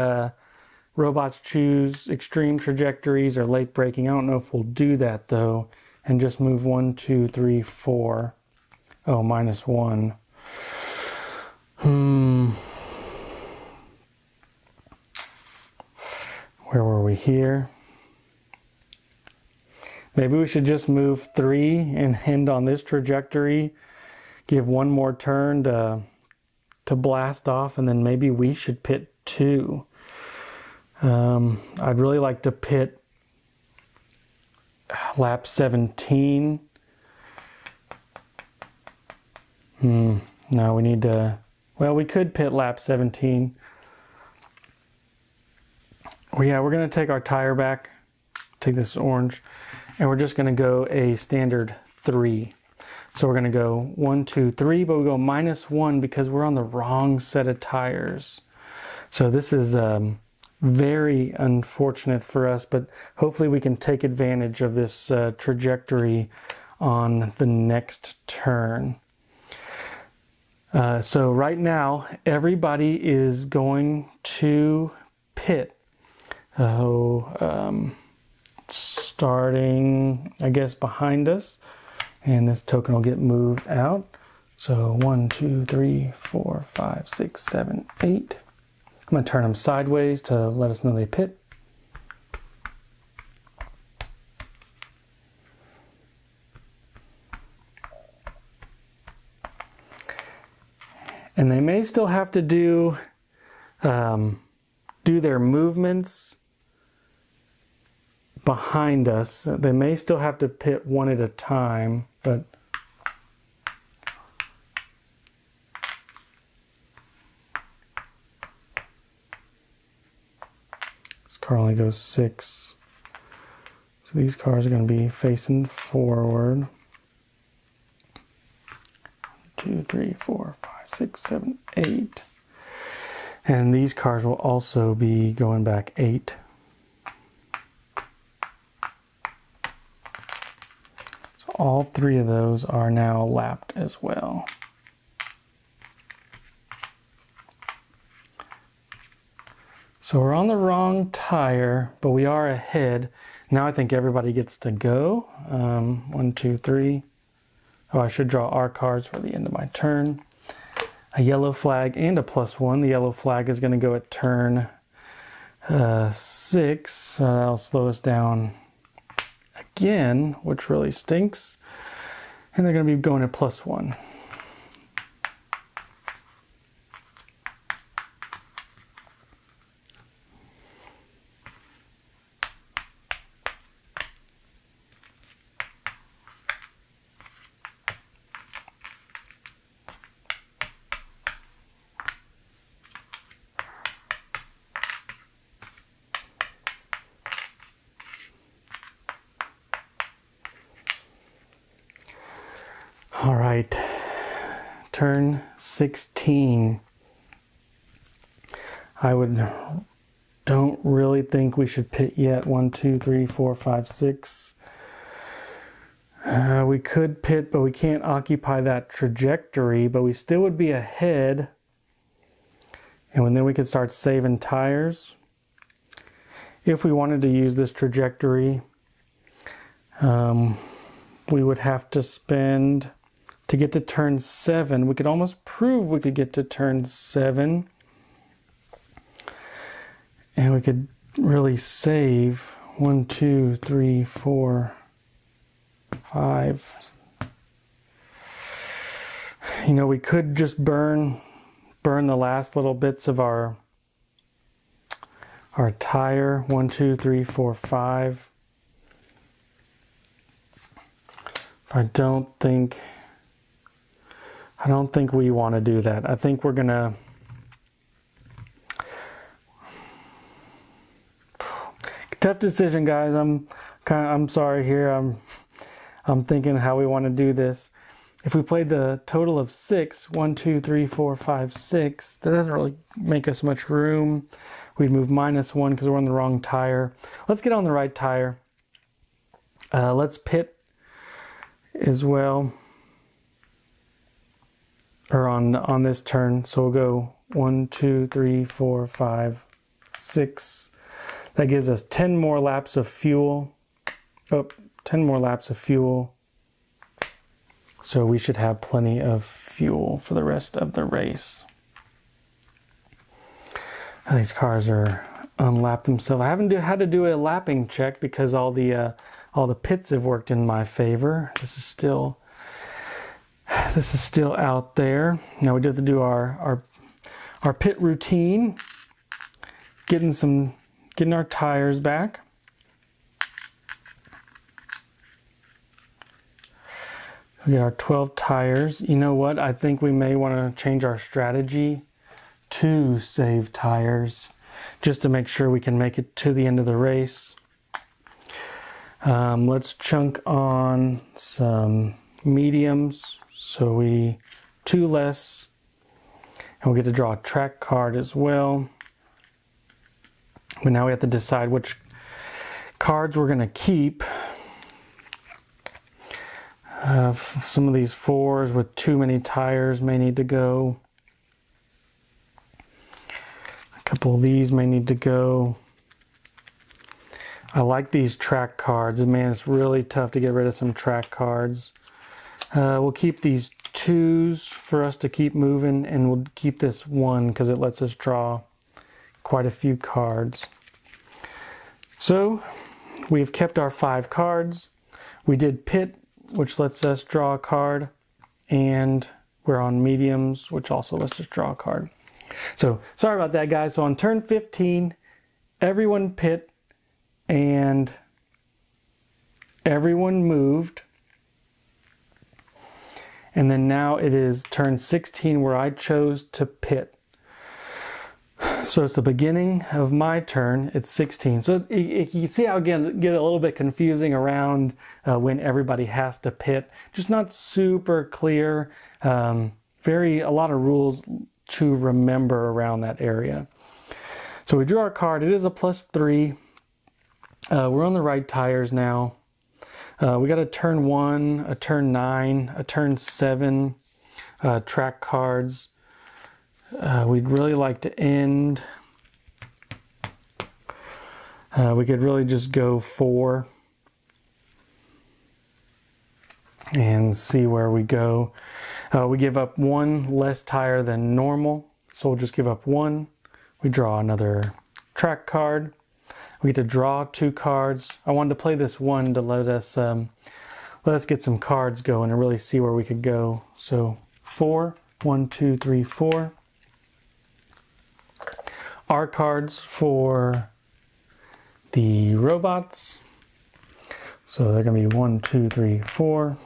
robots choose extreme trajectories or late braking. I don't know if we'll do that though. And just move 1, 2, 3, 4. Oh, -1. Where were we here? Maybe we should just move 3 and end on this trajectory. Give 1 more turn to blast off, and then maybe we should pit 2. I'd really like to pit lap 17. No, we need to... Well, we could pit lap 17. Well, yeah, we're going to take our tire back. Take this orange. And we're just going to go a standard 3. So we're going to go 1, 2, 3, but we go -1 because we're on the wrong set of tires. So this is very unfortunate for us, but hopefully we can take advantage of this trajectory on the next turn. So right now, everybody is going to pit. Starting, I guess, behind us, and this token will get moved out. So 1, 2, 3, 4, 5, 6, 7, 8. I'm going to turn them sideways to let us know they pit. And they may still have to do their movements behind us. They may still have to pit 1 at a time, but this car only goes 6. So these cars are going to be facing forward. 2, 2, 3, 4, 5, 6, 7, 8. And these cards will also be going back 8. So all 3 of those are now lapped as well. So we're on the wrong tire, but we are ahead. Now I think everybody gets to go. 1, 2, 3. Oh, I should draw our cards for the end of my turn. A yellow flag and a +1. The yellow flag is going to go at turn 6. So that'll slow us down again, which really stinks. And they're going to be going at +1. All right, turn 16. Don't really think we should pit yet. 1, 2, 3, 4, 5, 6. We could pit, but we can't occupy that trajectory, but we still would be ahead. And then we could start saving tires. If we wanted to use this trajectory, we would have to spend, to get to turn 7, we could almost prove we could get to turn 7. And we could really save 1, 2, 3, 4, 5. You know, we could just burn the last little bits of our tire. 1, 2, 3, 4, 5. I don't think we want to do that. I think we're gonna tough decision, guys. I'm sorry here. I'm thinking how we want to do this. If we played the total of 6, 1, 2, 3, 4, 5, 6, that doesn't really make us much room. We'd move -1 because we're on the wrong tire. Let's get on the right tire. Let's pit as well. Or on this turn. So we'll go 1, 2, 3, 4, 5, 6. That gives us 10 more laps of fuel. Oh, 10 more laps of fuel. So we should have plenty of fuel for the rest of the race. These cars are unlapped themselves. I haven't had to do a lapping check because all the pits have worked in my favor. This is still out there. Now we do have to do our pit routine, getting our tires back. We get our 12 tires. You know what? I think we may want to change our strategy to save tires just to make sure we can make it to the end of the race. Let's chunk on some mediums. So 2 less, and we'll get to draw a track card as well. But now we have to decide which cards we're going to keep. Some of these 4s with too many tires may need to go. A couple of these may need to go. I like these track cards. Man, it's really tough to get rid of some track cards. We'll keep these 2s for us to keep moving, and we'll keep this 1 because it lets us draw quite a few cards. So we've kept our 5 cards. We did pit, which lets us draw a card, and we're on mediums, which also lets us draw a card. So sorry about that, guys. So on turn 15, everyone pit and everyone moved. And then now it is turn 16 where I chose to pit. So it's the beginning of my turn. It's 16. So you can see how again get a little bit confusing around when everybody has to pit. Just not super clear. A lot of rules to remember around that area. So we drew our card. It is a +3. We're on the right tires now. We got a turn 1, a turn 9, a turn 7 track cards. We'd really like to end. We could really just go 4 and see where we go. We give up 1 less tire than normal, so we'll just give up 1. We draw another track card. We get to draw 2 cards. I wanted to play this one to let us get some cards going and really see where we could go. So 4, 1, 2, 3, 4. Our cards for the robots. So they're going to be 1, 2, 3, 4.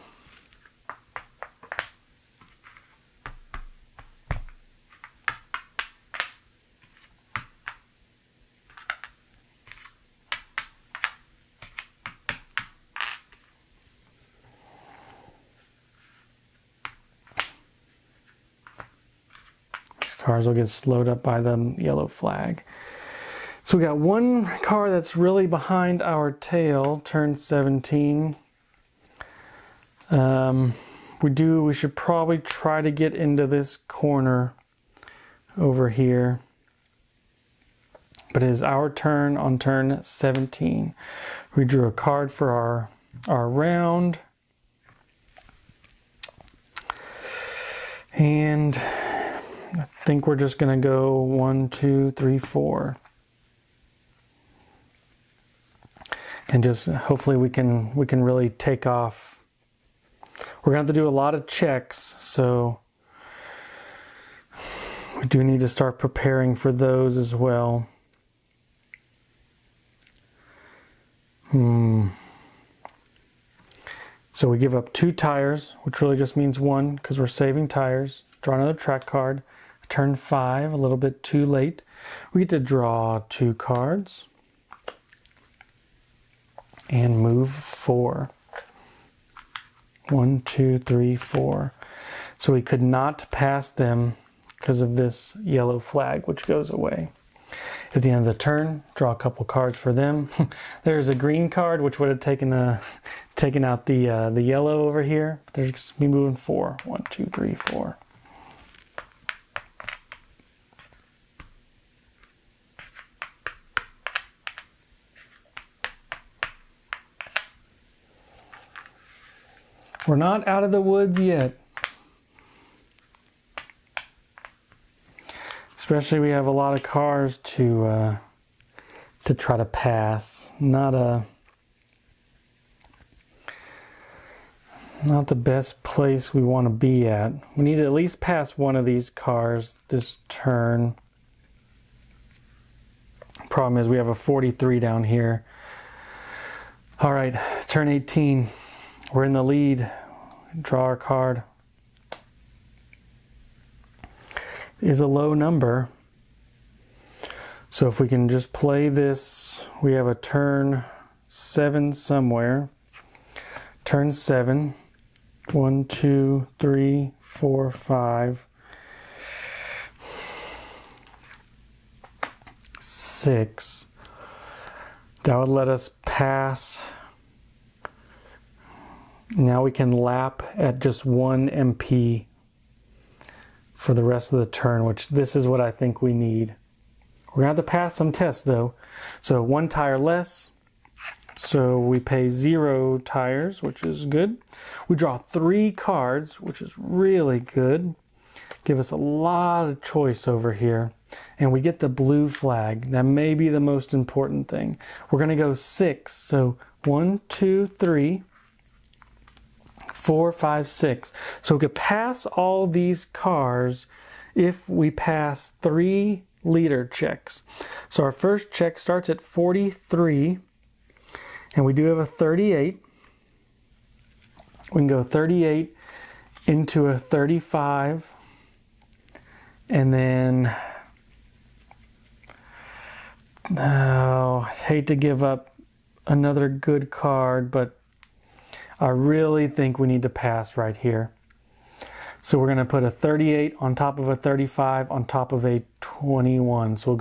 Cars will get slowed up by the yellow flag. So we got 1 car that's really behind our tail, turn 17. We should probably try to get into this corner over here. But it is our turn on turn 17. We drew a card for our round. And I think we're just going to go 1, 2, 3, 4. And just hopefully we can really take off. We're going to have to do a lot of checks, so we do need to start preparing for those as well. So we give up 2 tires, which really just means 1 because we're saving tires. Draw another track card. Turn 5, a little bit too late. We get to draw 2 cards and move 4. 1, 2, 3, 4. So we could not pass them because of this yellow flag, which goes away. At the end of the turn, draw a couple cards for them. There's a green card, which would have taken out the yellow over here. They're just be moving 4. 1, 2, 3, 4. We're not out of the woods yet. Especially we have a lot of cars to try to pass. Not the best place we want to be at. We need to at least pass one of these cars this turn. Problem is we have a 43 down here. All right, turn 18. We're in the lead. Draw our card. Is a low number. So if we can just play this, we have a turn 7 somewhere. Turn 7. 1, 2, 3, 4, 5, 6. That would let us pass. Now we can lap at just 1 MP for the rest of the turn, which this is what I think we need. We're going to have to pass some tests though. So 1 tire less. So we pay 0 tires, which is good. We draw 3 cards, which is really good. Give us a lot of choice over here. And we get the blue flag. That may be the most important thing. We're going to go 6. So 1, 2, 3. 4, 5, 6. So we could pass all these cars if we pass 3 leader checks. So our first check starts at 43, and we do have a 38. We can go 38 into a 35, and then Oh, I hate to give up another good card, but I really think we need to pass right here. So we're going to put a 38 on top of a 35 on top of a 21. So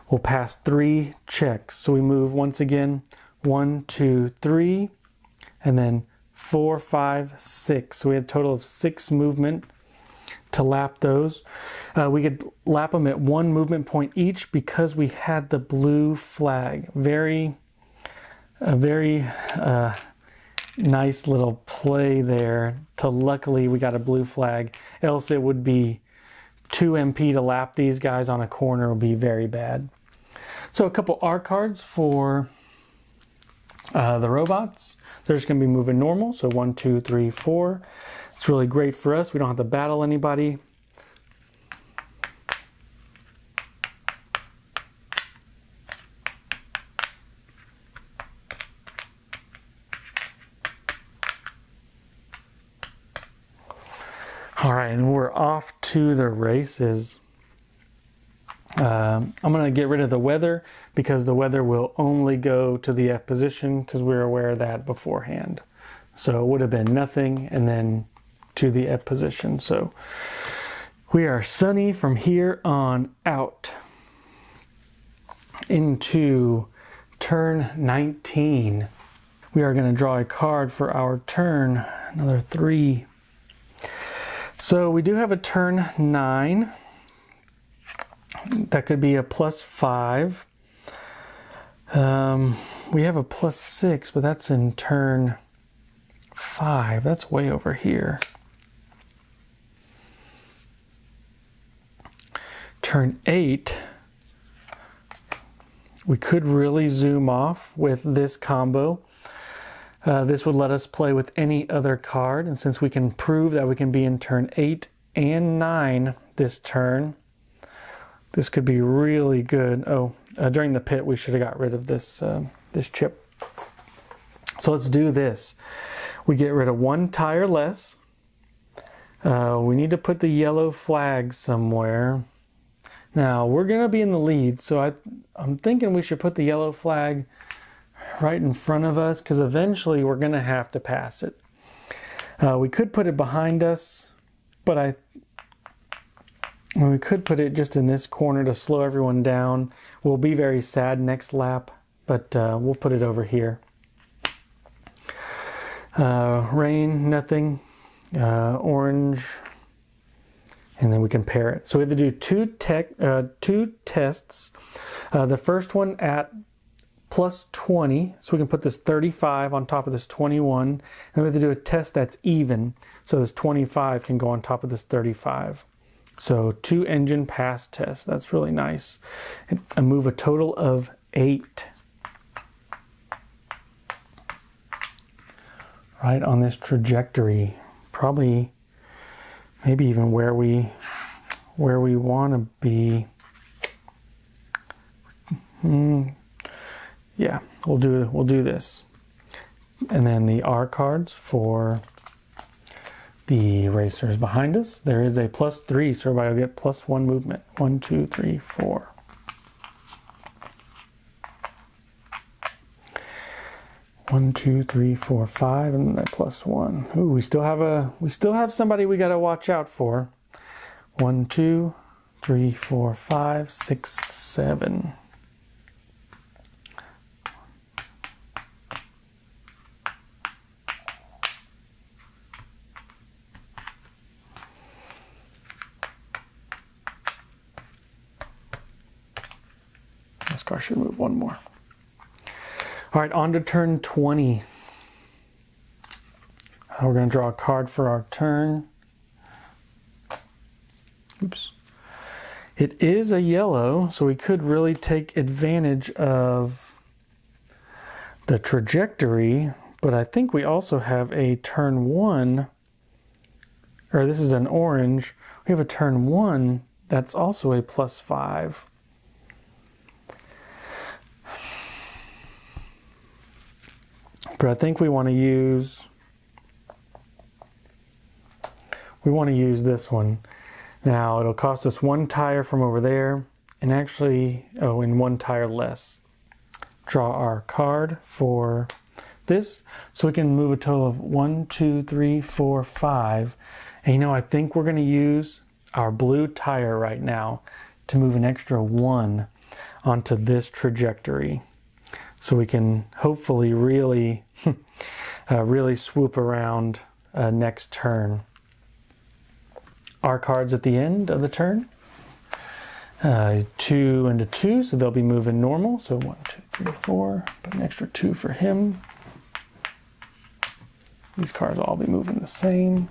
we'll pass 3 checks. So we move once again, 1, 2, 3, and then 4, 5, 6. So we had a total of 6 movement to lap those. We could lap them at 1 movement point each because we had the blue flag. Very nice little play there. Luckily we got a blue flag. Else it would be 2 MP to lap these guys on a corner would be very bad. So a couple R cards for the robots. They're just going to be moving normal. So 1, 2, 3, 4. It's really great for us. We don't have to battle anybody. All right, and we're off to the races. I'm going to get rid of the weather because the weather will only go to the F position because we were aware of that beforehand. So it would have been nothing and then to the F position. So we are sunny from here on out into turn 19. We are going to draw a card for our turn, another 3. So we do have a turn 9. That could be a +5. We have a +6, but that's in turn 5. That's way over here. Turn 8. We could really zoom off with this combo. This would let us play with any other card, and since we can prove that we can be in turn 8 and 9 this turn, this could be really good. Oh, during the pit we should have got rid of this this chip. So let's do this. We get rid of 1 tire less. We need to put the yellow flag somewhere. Now we're gonna be in the lead, so I'm thinking we should put the yellow flag right in front of us because eventually we're gonna have to pass it. We could put it behind us, but we could put it just in this corner to slow everyone down. We'll be very sad next lap, but we'll put it over here. Rain, nothing. Orange, and then we can pair it. So we have to do two tests. The first one at +20, so we can put this 35 on top of this 21. And we have to do a test that's even, so this 25 can go on top of this 35. So 2 engine pass tests. That's really nice. And move a total of 8. Right on this trajectory. Probably, maybe even where we want to be. Yeah, we'll do this. And then the R cards for the racers behind us. There is a +3, so everybody will get +1 movement. 1, 2, 3, 4. One, 2, 3, 4, 5, and then that +1. Ooh, we still have somebody we gotta watch out for. 1, 2, 3, 4, 5, 6, 7. This car should move 1 more. All right, on to turn 20. We're going to draw a card for our turn. Oops. It is a yellow, so we could really take advantage of the trajectory, but I think we also have a turn 1, or this is an orange. We have a turn 1 that's also a +5. But I think we want to use this one. Now it'll cost us 1 tire from over there, and actually, oh, and 1 tire less. Draw our card for this, so we can move a total of 1, 2, 3, 4, 5. And you know, I think we're going to use our blue tire right now to move an extra 1 onto this trajectory, so we can hopefully really really swoop around next turn. Our cards at the end of the turn, 2 and a 2, so they'll be moving normal. So 1, 2, 3, 4. Put an extra 2 for him. These cards will all be moving the same.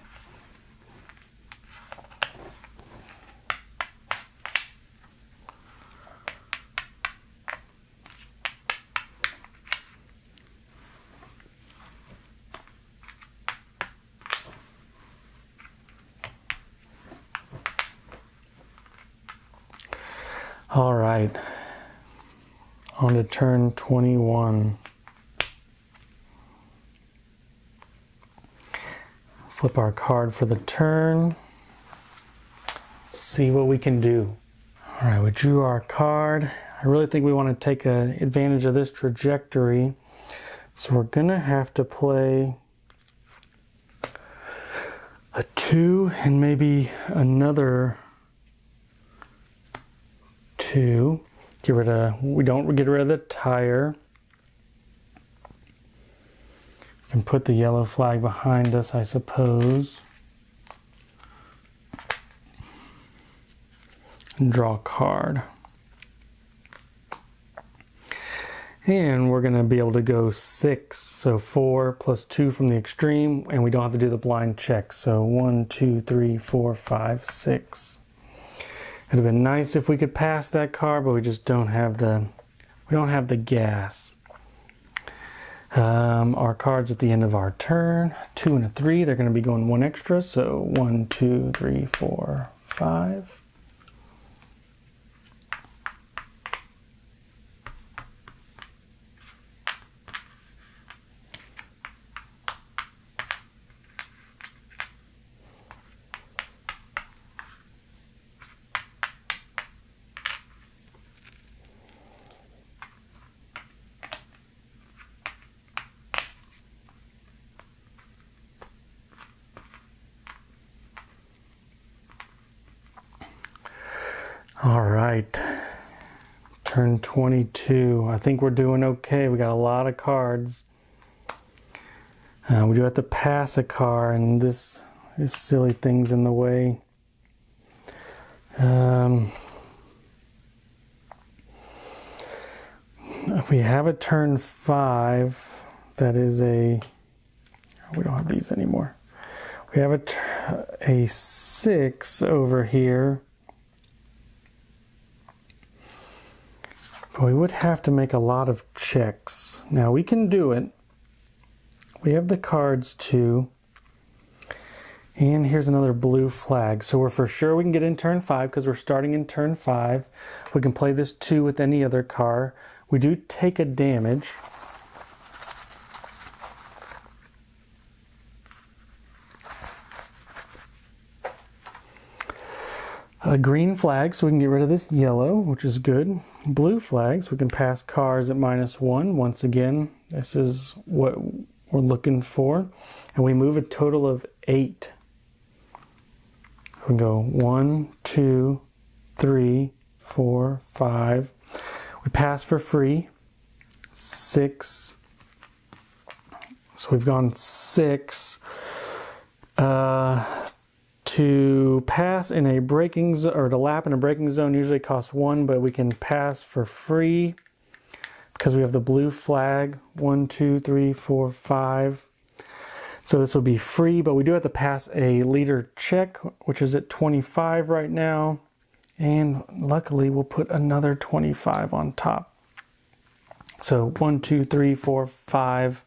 All right, on to turn 21. Flip our card for the turn. See what we can do. All right, we drew our card. I really think we want to take advantage of this trajectory. So we're gonna have to play a 2 and maybe another 2. We don't get rid of the tire. We can put the yellow flag behind us, I suppose. And draw a card. And we're going to be able to go 6. So 4 plus 2 from the extreme, and we don't have to do the blind check. So 1, 2, 3, 4, 5, 6. It'd have been nice if we could pass that card, but we just don't have the gas. Our cards at the end of our turn, 2 and a 3, they're going to be going 1 extra, so 1, 2, 3, 4, 5. All right, turn 22. I think we're doing okay. We got a lot of cards. We do have to pass a car, and this silly thing's in the way. If we have a turn 5, that is we don't have these anymore. We have a 6 over here. But we would have to make a lot of checks. Now we can do it. We have the cards too. And here's another blue flag. So we're for sure we can get in turn 5 because we're starting in turn 5. We can play this 2 with any other car. We do take a damage. A green flag, so we can get rid of this yellow, which is good. Blue flags, we can pass cars at -1. Once again, this is what we're looking for. And we move a total of 8. We can go 1, 2, 3, 4, 5. We pass for free. 6. So we've gone 6. To pass in a braking zone, or to lap in a braking zone, usually costs 1, but we can pass for free because we have the blue flag. 1, 2, 3, 4, 5. So this will be free, but we do have to pass a leader check, which is at 25 right now. And luckily, we'll put another 25 on top. So 1, 2, 3, 4, 5.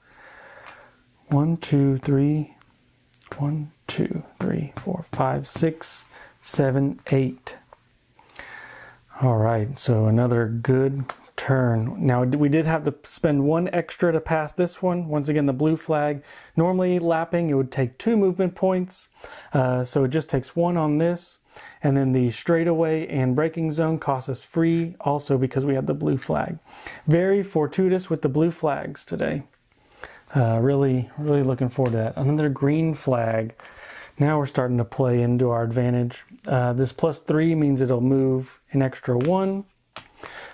1, 2, 3. 1, 2, 3, 4, 5, 6, 7, 8. All right, so another good turn. Now we did have to spend 1 extra to pass this one. Once again, the blue flag. Normally lapping, it would take 2 movement points. So it just takes 1 on this. And then the straightaway and braking zone cost us free also because we have the blue flag. Very fortuitous with the blue flags today. Really looking forward to that. Another green flag. Now we're starting to play into our advantage. This +3 means it'll move an extra 1,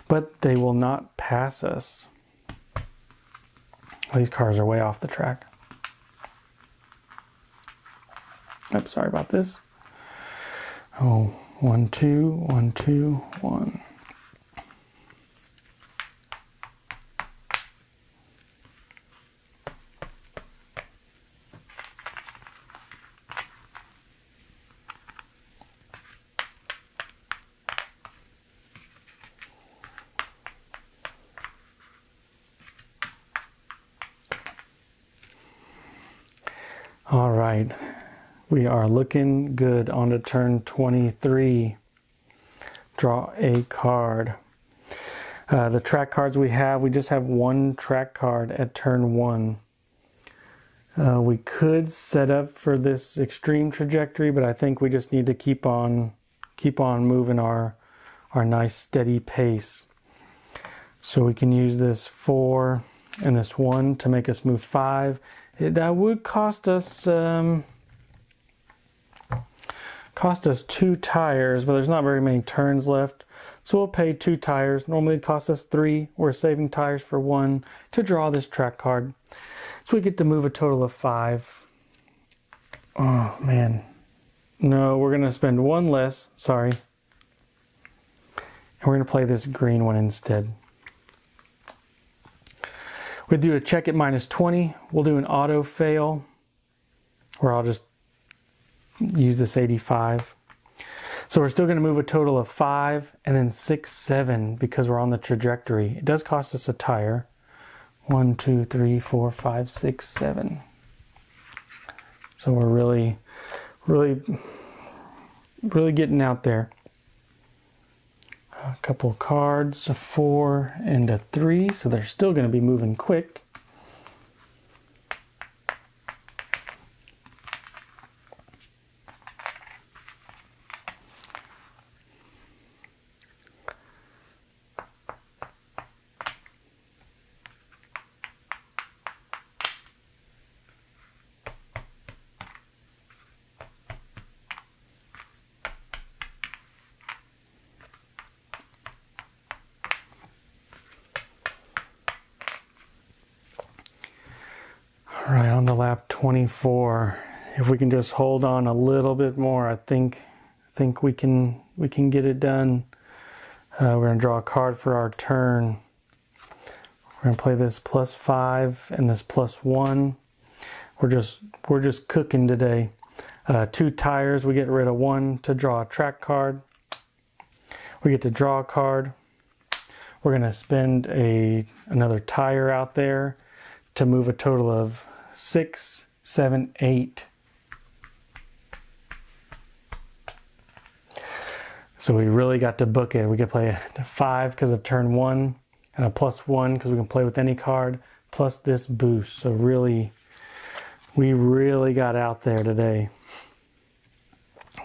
but they will not pass us. These cars are way off the track. Oops, sorry about this. Oh, 1, 2, 1, 2, 1. All right, we are looking good on to turn 23. Draw a card. The track cards we just have one track card at turn 1. We could set up for this extreme trajectory, but I think we just need to keep on moving our nice steady pace. So we can use this 4 and this 1 to make us move 5. That would cost us 2 tires, but there's not very many turns left. So we'll pay 2 tires. Normally it costs us 3. We're saving tires for 1 to draw this track card. So we get to move a total of 5. Oh man. No, we're gonna spend 1 less, sorry. And we're gonna play this green one instead. We do a check at -20. We'll do an auto fail, where I'll just use this 85. So we're still going to move a total of 5 and then 6, 7 because we're on the trajectory. It does cost us a tire. 1, 2, 3, 4, 5, 6, 7. So we're really getting out there. A couple cards, a 4 and a 3, so they're still going to be moving quick. All right, on to lap 24. If we can just hold on a little bit more, I think we can get it done. We're gonna draw a card for our turn. We're gonna play this +5 and this +1. We're just cooking today. 2 tires. We get rid of 1 to draw a track card. We get to draw a card. We're gonna spend another tire out there to move a total of 6, 7, 8. So we really got to book it. We could play a 5 because of turn 1 and a +1 because we can play with any card plus this boost. So we really got out there today.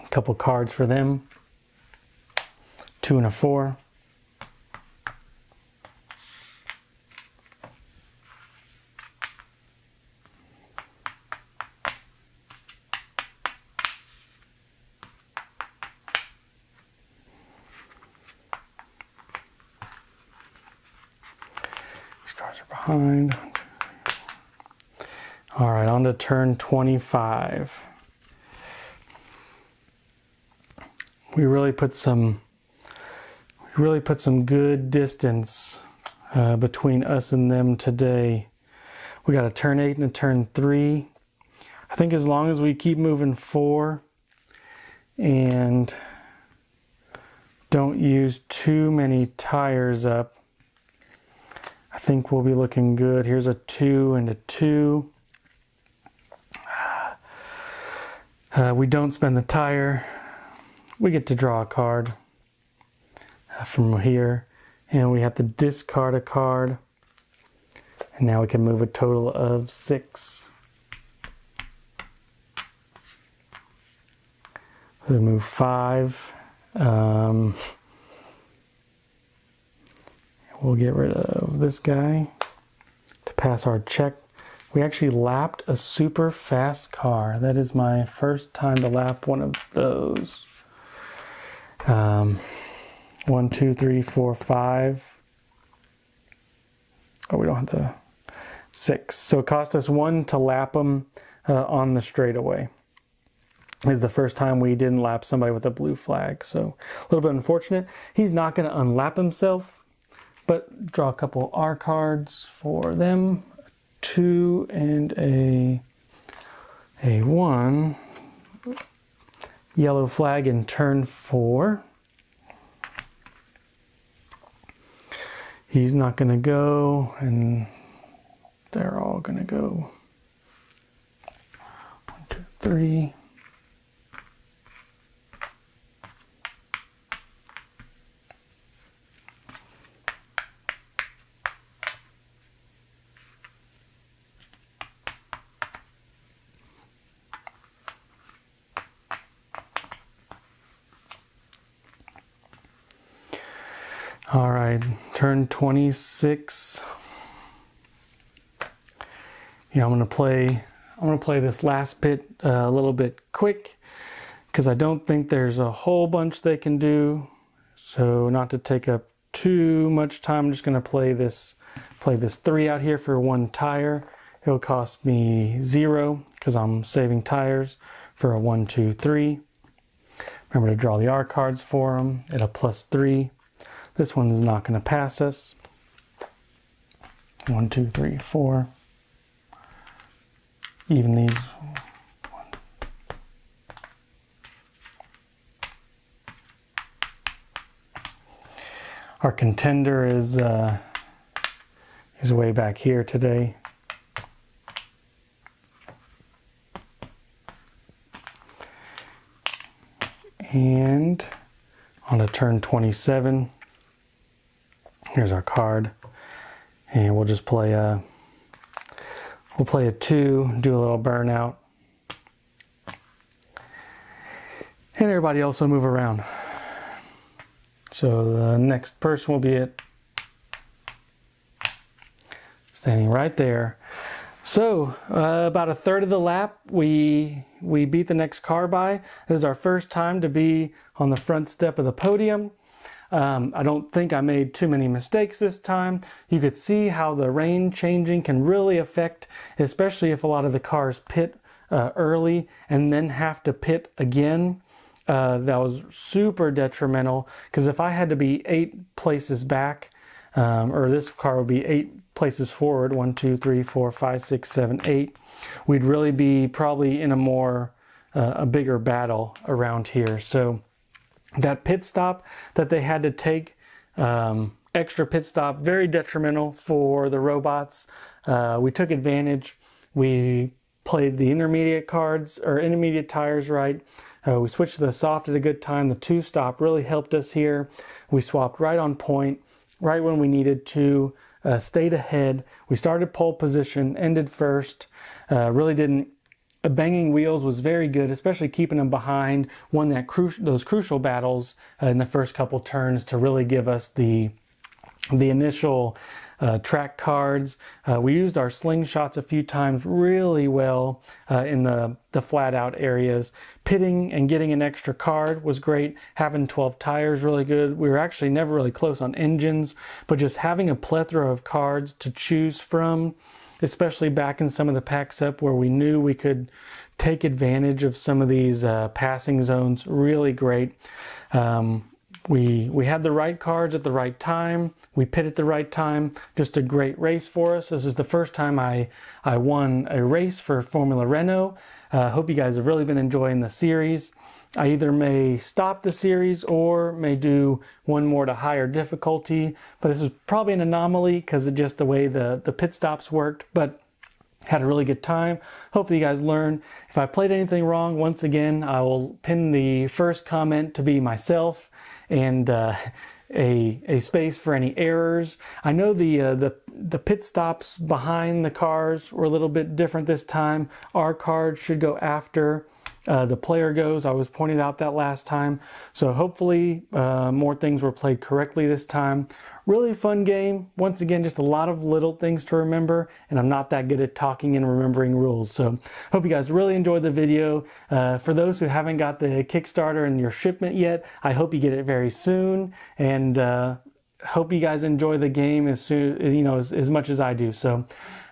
A couple cards for them. 2 and a 4. Cars are behind. All right, on to turn 25. We really put some good distance between us and them today. We got a turn 8 and a turn 3. I think as long as we keep moving 4 and don't use too many tires up, I think we'll be looking good. Here's a 2 and a 2. We don't spend the tire. We get to draw a card from here. And we have to discard a card. And now we can move a total of 6. We move 5. We'll get rid of this guy to pass our check. We actually lapped a super fast car. That is my first time to lap one of those. 1, 2, 3, 4, 5. Oh, we don't have the 6. So it cost us 1 to lap them on the straightaway. This is the first time we didn't lap somebody with a blue flag. So a little bit unfortunate. He's not going to unlap himself, but draw a couple R cards for them. 2 and a 1. Yellow flag in turn 4. He's not going to go, and they're all going to go. 1, 2, 3. All right, turn 26. I'm gonna play this last pit a little bit quick because I don't think there's a whole bunch they can do. So not to take up too much time, I'm just gonna play this 3 out here for 1 tire. It'll cost me 0 because I'm saving tires for a 1, 2, 3. Remember to draw the R cards for them at a +3. This one's not going to pass us. 1, 2, 3, 4. Even these. 1. Our contender is way back here today. And on to turn 27. Here's our card, and we'll just play a 2, do a little burnout, and everybody else will move around. So the next person will be standing right there. So about a third of the lap, we beat the next car by. This is our first time to be on the front step of the podium. I don't think I made too many mistakes this time. You could see how the rain changing can really affect, especially if a lot of the cars pit early and then have to pit again. That was super detrimental because if I had to be 8 places back, or this car would be 8 places forward, 1, 2, 3, 4, 5, 6, 7, 8, we'd really be probably in a bigger battle around here. So that pit stop that they had to take, extra pit stop, very detrimental for the robots. We took advantage. We played the intermediate cards or intermediate tires right. We switched to the soft at a good time. The 2 stop really helped us here. We swapped right on point, right when we needed to, stayed ahead. We started pole position, ended first, really didn't. Banging wheels was very good, especially keeping them behind. Won those crucial battles in the first couple turns to really give us the initial track cards. We used our slingshots a few times really well in the flat out areas. Pitting and getting an extra card was great. Having 12 tires really good. We were actually never really close on engines, but just having a plethora of cards to choose from, especially back in some of the packs up where we knew we could take advantage of some of these passing zones. Really great. We had the right cards at the right time. We pit at the right time. Just a great race for us. This is the first time I won a race for Formula Renault. Hope you guys have really been enjoying the series. I either may stop the series or may do one more to higher difficulty, but this was probably an anomaly because of just the way the pit stops worked, but had a really good time. Hopefully you guys learned. If I played anything wrong, once again, I will pin the first comment to be myself and a space for any errors. I know the pit stops behind the cars were a little bit different this time. Our card should go after the player goes. I was pointed out that last time. So hopefully more things were played correctly this time. Really fun game. Once again, just a lot of little things to remember, and I'm not that good at talking and remembering rules. So hope you guys really enjoyed the video. For those who haven't got the Kickstarter and your shipment yet, I hope you get it very soon, and hope you guys enjoy the game as soon, as much as I do. So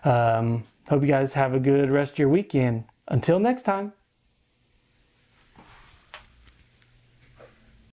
hope you guys have a good rest of your weekend. Until next time.